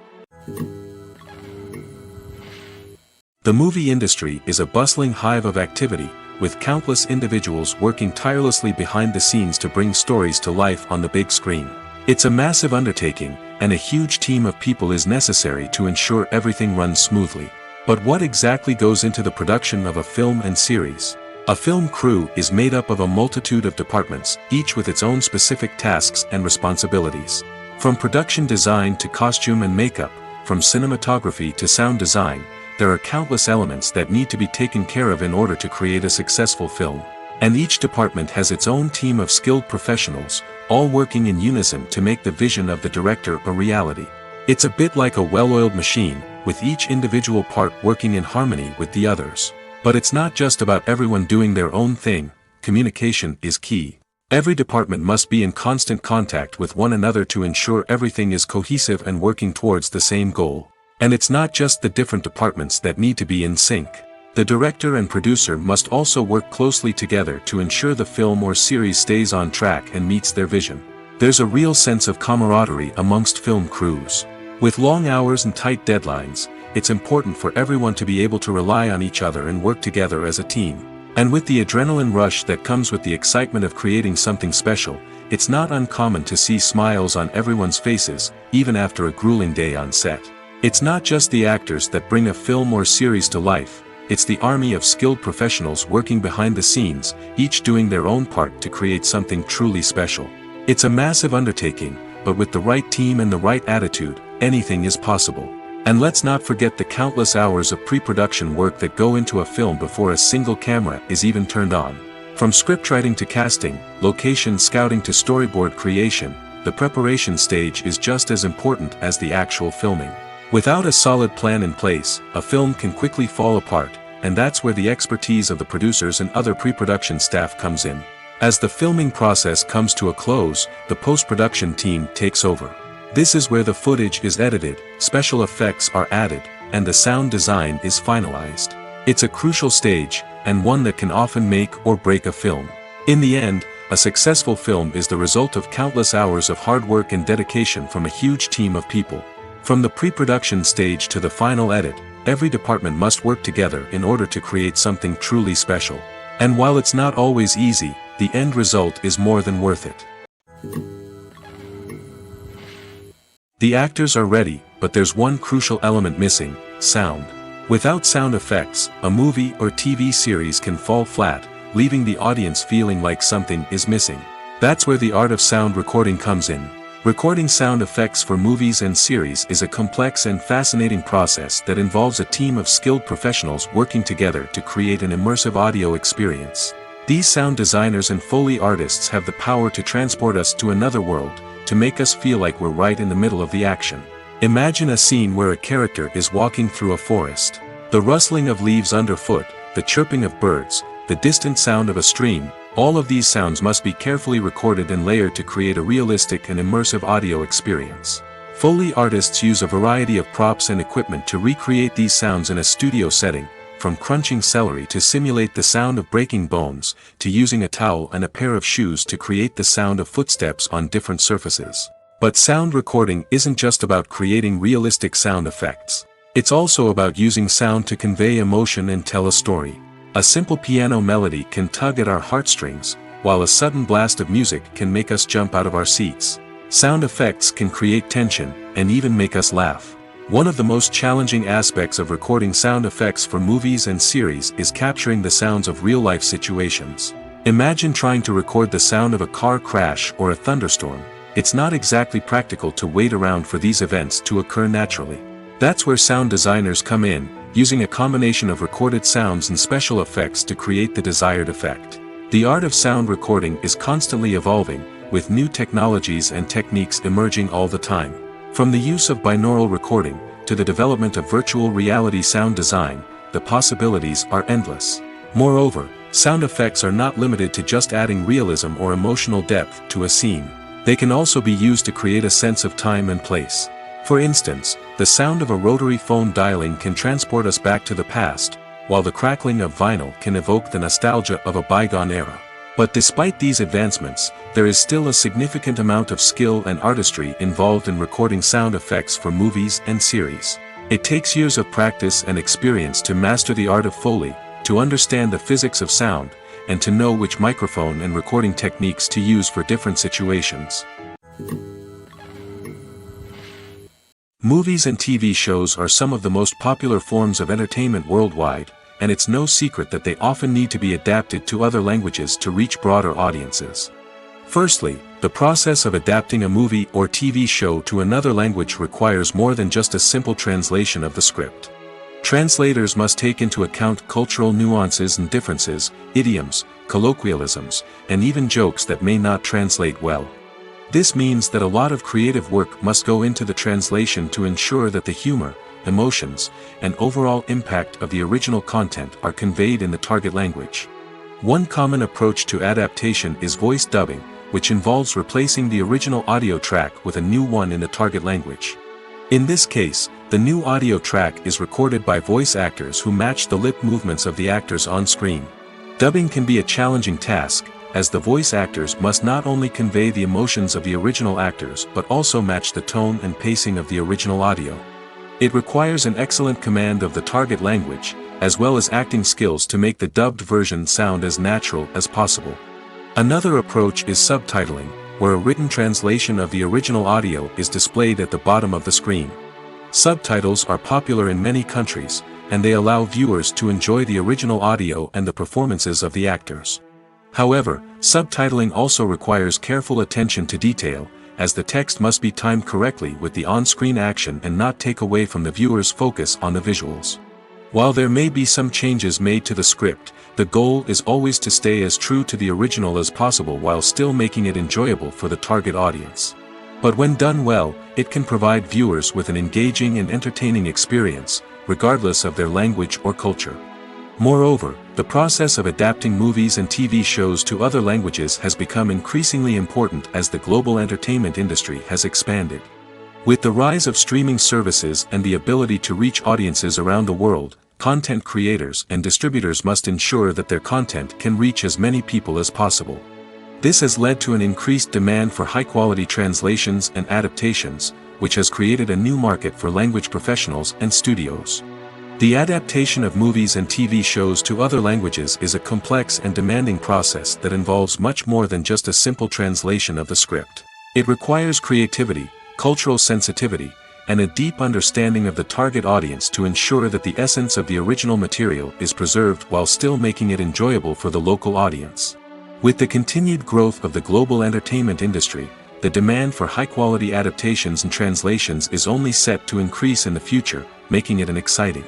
The movie industry is a bustling hive of activity, with countless individuals working tirelessly behind the scenes to bring stories to life on the big screen. It's a massive undertaking, and a huge team of people is necessary to ensure everything runs smoothly. But what exactly goes into the production of a film and series? A film crew is made up of a multitude of departments, each with its own specific tasks and responsibilities. From production design to costume and makeup, from cinematography to sound design, there are countless elements that need to be taken care of in order to create a successful film. And each department has its own team of skilled professionals, all working in unison to make the vision of the director a reality. It's a bit like a well-oiled machine, with each individual part working in harmony with the others. But it's not just about everyone doing their own thing. Communication is key. Every department must be in constant contact with one another to ensure everything is cohesive and working towards the same goal. And it's not just the different departments that need to be in sync. The director and producer must also work closely together to ensure the film or series stays on track and meets their vision. There's a real sense of camaraderie amongst film crews. With long hours and tight deadlines, it's important for everyone to be able to rely on each other and work together as a team. And with the adrenaline rush that comes with the excitement of creating something special, it's not uncommon to see smiles on everyone's faces, even after a grueling day on set. It's not just the actors that bring a film or series to life, it's the army of skilled professionals working behind the scenes, each doing their own part to create something truly special. It's a massive undertaking, but with the right team and the right attitude, anything is possible. And let's not forget the countless hours of pre-production work that go into a film before a single camera is even turned on. From scriptwriting to casting, location scouting to storyboard creation, the preparation stage is just as important as the actual filming. Without a solid plan in place, a film can quickly fall apart, and that's where the expertise of the producers and other pre-production staff comes in. As the filming process comes to a close, the post-production team takes over. This is where the footage is edited, special effects are added, and the sound design is finalized. It's a crucial stage, and one that can often make or break a film. In the end, a successful film is the result of countless hours of hard work and dedication from a huge team of people. From the pre-production stage to the final edit, every department must work together in order to create something truly special. And while it's not always easy, the end result is more than worth it. The actors are ready, but there's one crucial element missing: sound. Without sound effects, a movie or TV series can fall flat, leaving the audience feeling like something is missing. That's where the art of sound recording comes in. Recording sound effects for movies and series is a complex and fascinating process that involves a team of skilled professionals working together to create an immersive audio experience. These sound designers and Foley artists have the power to transport us to another world, to make us feel like we're right in the middle of the action. Imagine a scene where a character is walking through a forest. The rustling of leaves underfoot, the chirping of birds, the distant sound of a stream, all of these sounds must be carefully recorded and layered to create a realistic and immersive audio experience. Foley artists use a variety of props and equipment to recreate these sounds in a studio setting, from crunching celery to simulate the sound of breaking bones, to using a towel and a pair of shoes to create the sound of footsteps on different surfaces. But sound recording isn't just about creating realistic sound effects. It's also about using sound to convey emotion and tell a story. A simple piano melody can tug at our heartstrings, while a sudden blast of music can make us jump out of our seats. Sound effects can create tension, and even make us laugh. One of the most challenging aspects of recording sound effects for movies and series is capturing the sounds of real-life situations. Imagine trying to record the sound of a car crash or a thunderstorm. It's not exactly practical to wait around for these events to occur naturally. That's where sound designers come in, using a combination of recorded sounds and special effects to create the desired effect. The art of sound recording is constantly evolving, with new technologies and techniques emerging all the time. From the use of binaural recording, to the development of virtual reality sound design, the possibilities are endless. Moreover, sound effects are not limited to just adding realism or emotional depth to a scene. They can also be used to create a sense of time and place. For instance, the sound of a rotary phone dialing can transport us back to the past, while the crackling of vinyl can evoke the nostalgia of a bygone era. But despite these advancements, there is still a significant amount of skill and artistry involved in recording sound effects for movies and series. It takes years of practice and experience to master the art of Foley, to understand the physics of sound, and to know which microphone and recording techniques to use for different situations. Movies and TV shows are some of the most popular forms of entertainment worldwide, and it's no secret that they often need to be adapted to other languages to reach broader audiences. Firstly, the process of adapting a movie or TV show to another language requires more than just a simple translation of the script. Translators must take into account cultural nuances and differences, idioms, colloquialisms, and even jokes that may not translate well. This means that a lot of creative work must go into the translation to ensure that the humor, emotions, and overall impact of the original content are conveyed in the target language. One common approach to adaptation is voice dubbing, which involves replacing the original audio track with a new one in the target language. In this case, the new audio track is recorded by voice actors who match the lip movements of the actors on screen. Dubbing can be a challenging task, as the voice actors must not only convey the emotions of the original actors but also match the tone and pacing of the original audio. It requires an excellent command of the target language, as well as acting skills to make the dubbed version sound as natural as possible. Another approach is subtitling, where a written translation of the original audio is displayed at the bottom of the screen. Subtitles are popular in many countries, and they allow viewers to enjoy the original audio and the performances of the actors. However, subtitling also requires careful attention to detail, as the text must be timed correctly with the on-screen action and not take away from the viewer's focus on the visuals. While there may be some changes made to the script, the goal is always to stay as true to the original as possible while still making it enjoyable for the target audience. But when done well, it can provide viewers with an engaging and entertaining experience, regardless of their language or culture. Moreover, the process of adapting movies and TV shows to other languages has become increasingly important as the global entertainment industry has expanded. With the rise of streaming services and the ability to reach audiences around the world, content creators and distributors must ensure that their content can reach as many people as possible. This has led to an increased demand for high-quality translations and adaptations, which has created a new market for language professionals and studios. The adaptation of movies and TV shows to other languages is a complex and demanding process that involves much more than just a simple translation of the script. It requires creativity, cultural sensitivity, and a deep understanding of the target audience to ensure that the essence of the original material is preserved while still making it enjoyable for the local audience. With the continued growth of the global entertainment industry, the demand for high-quality adaptations and translations is only set to increase in the future, making it an exciting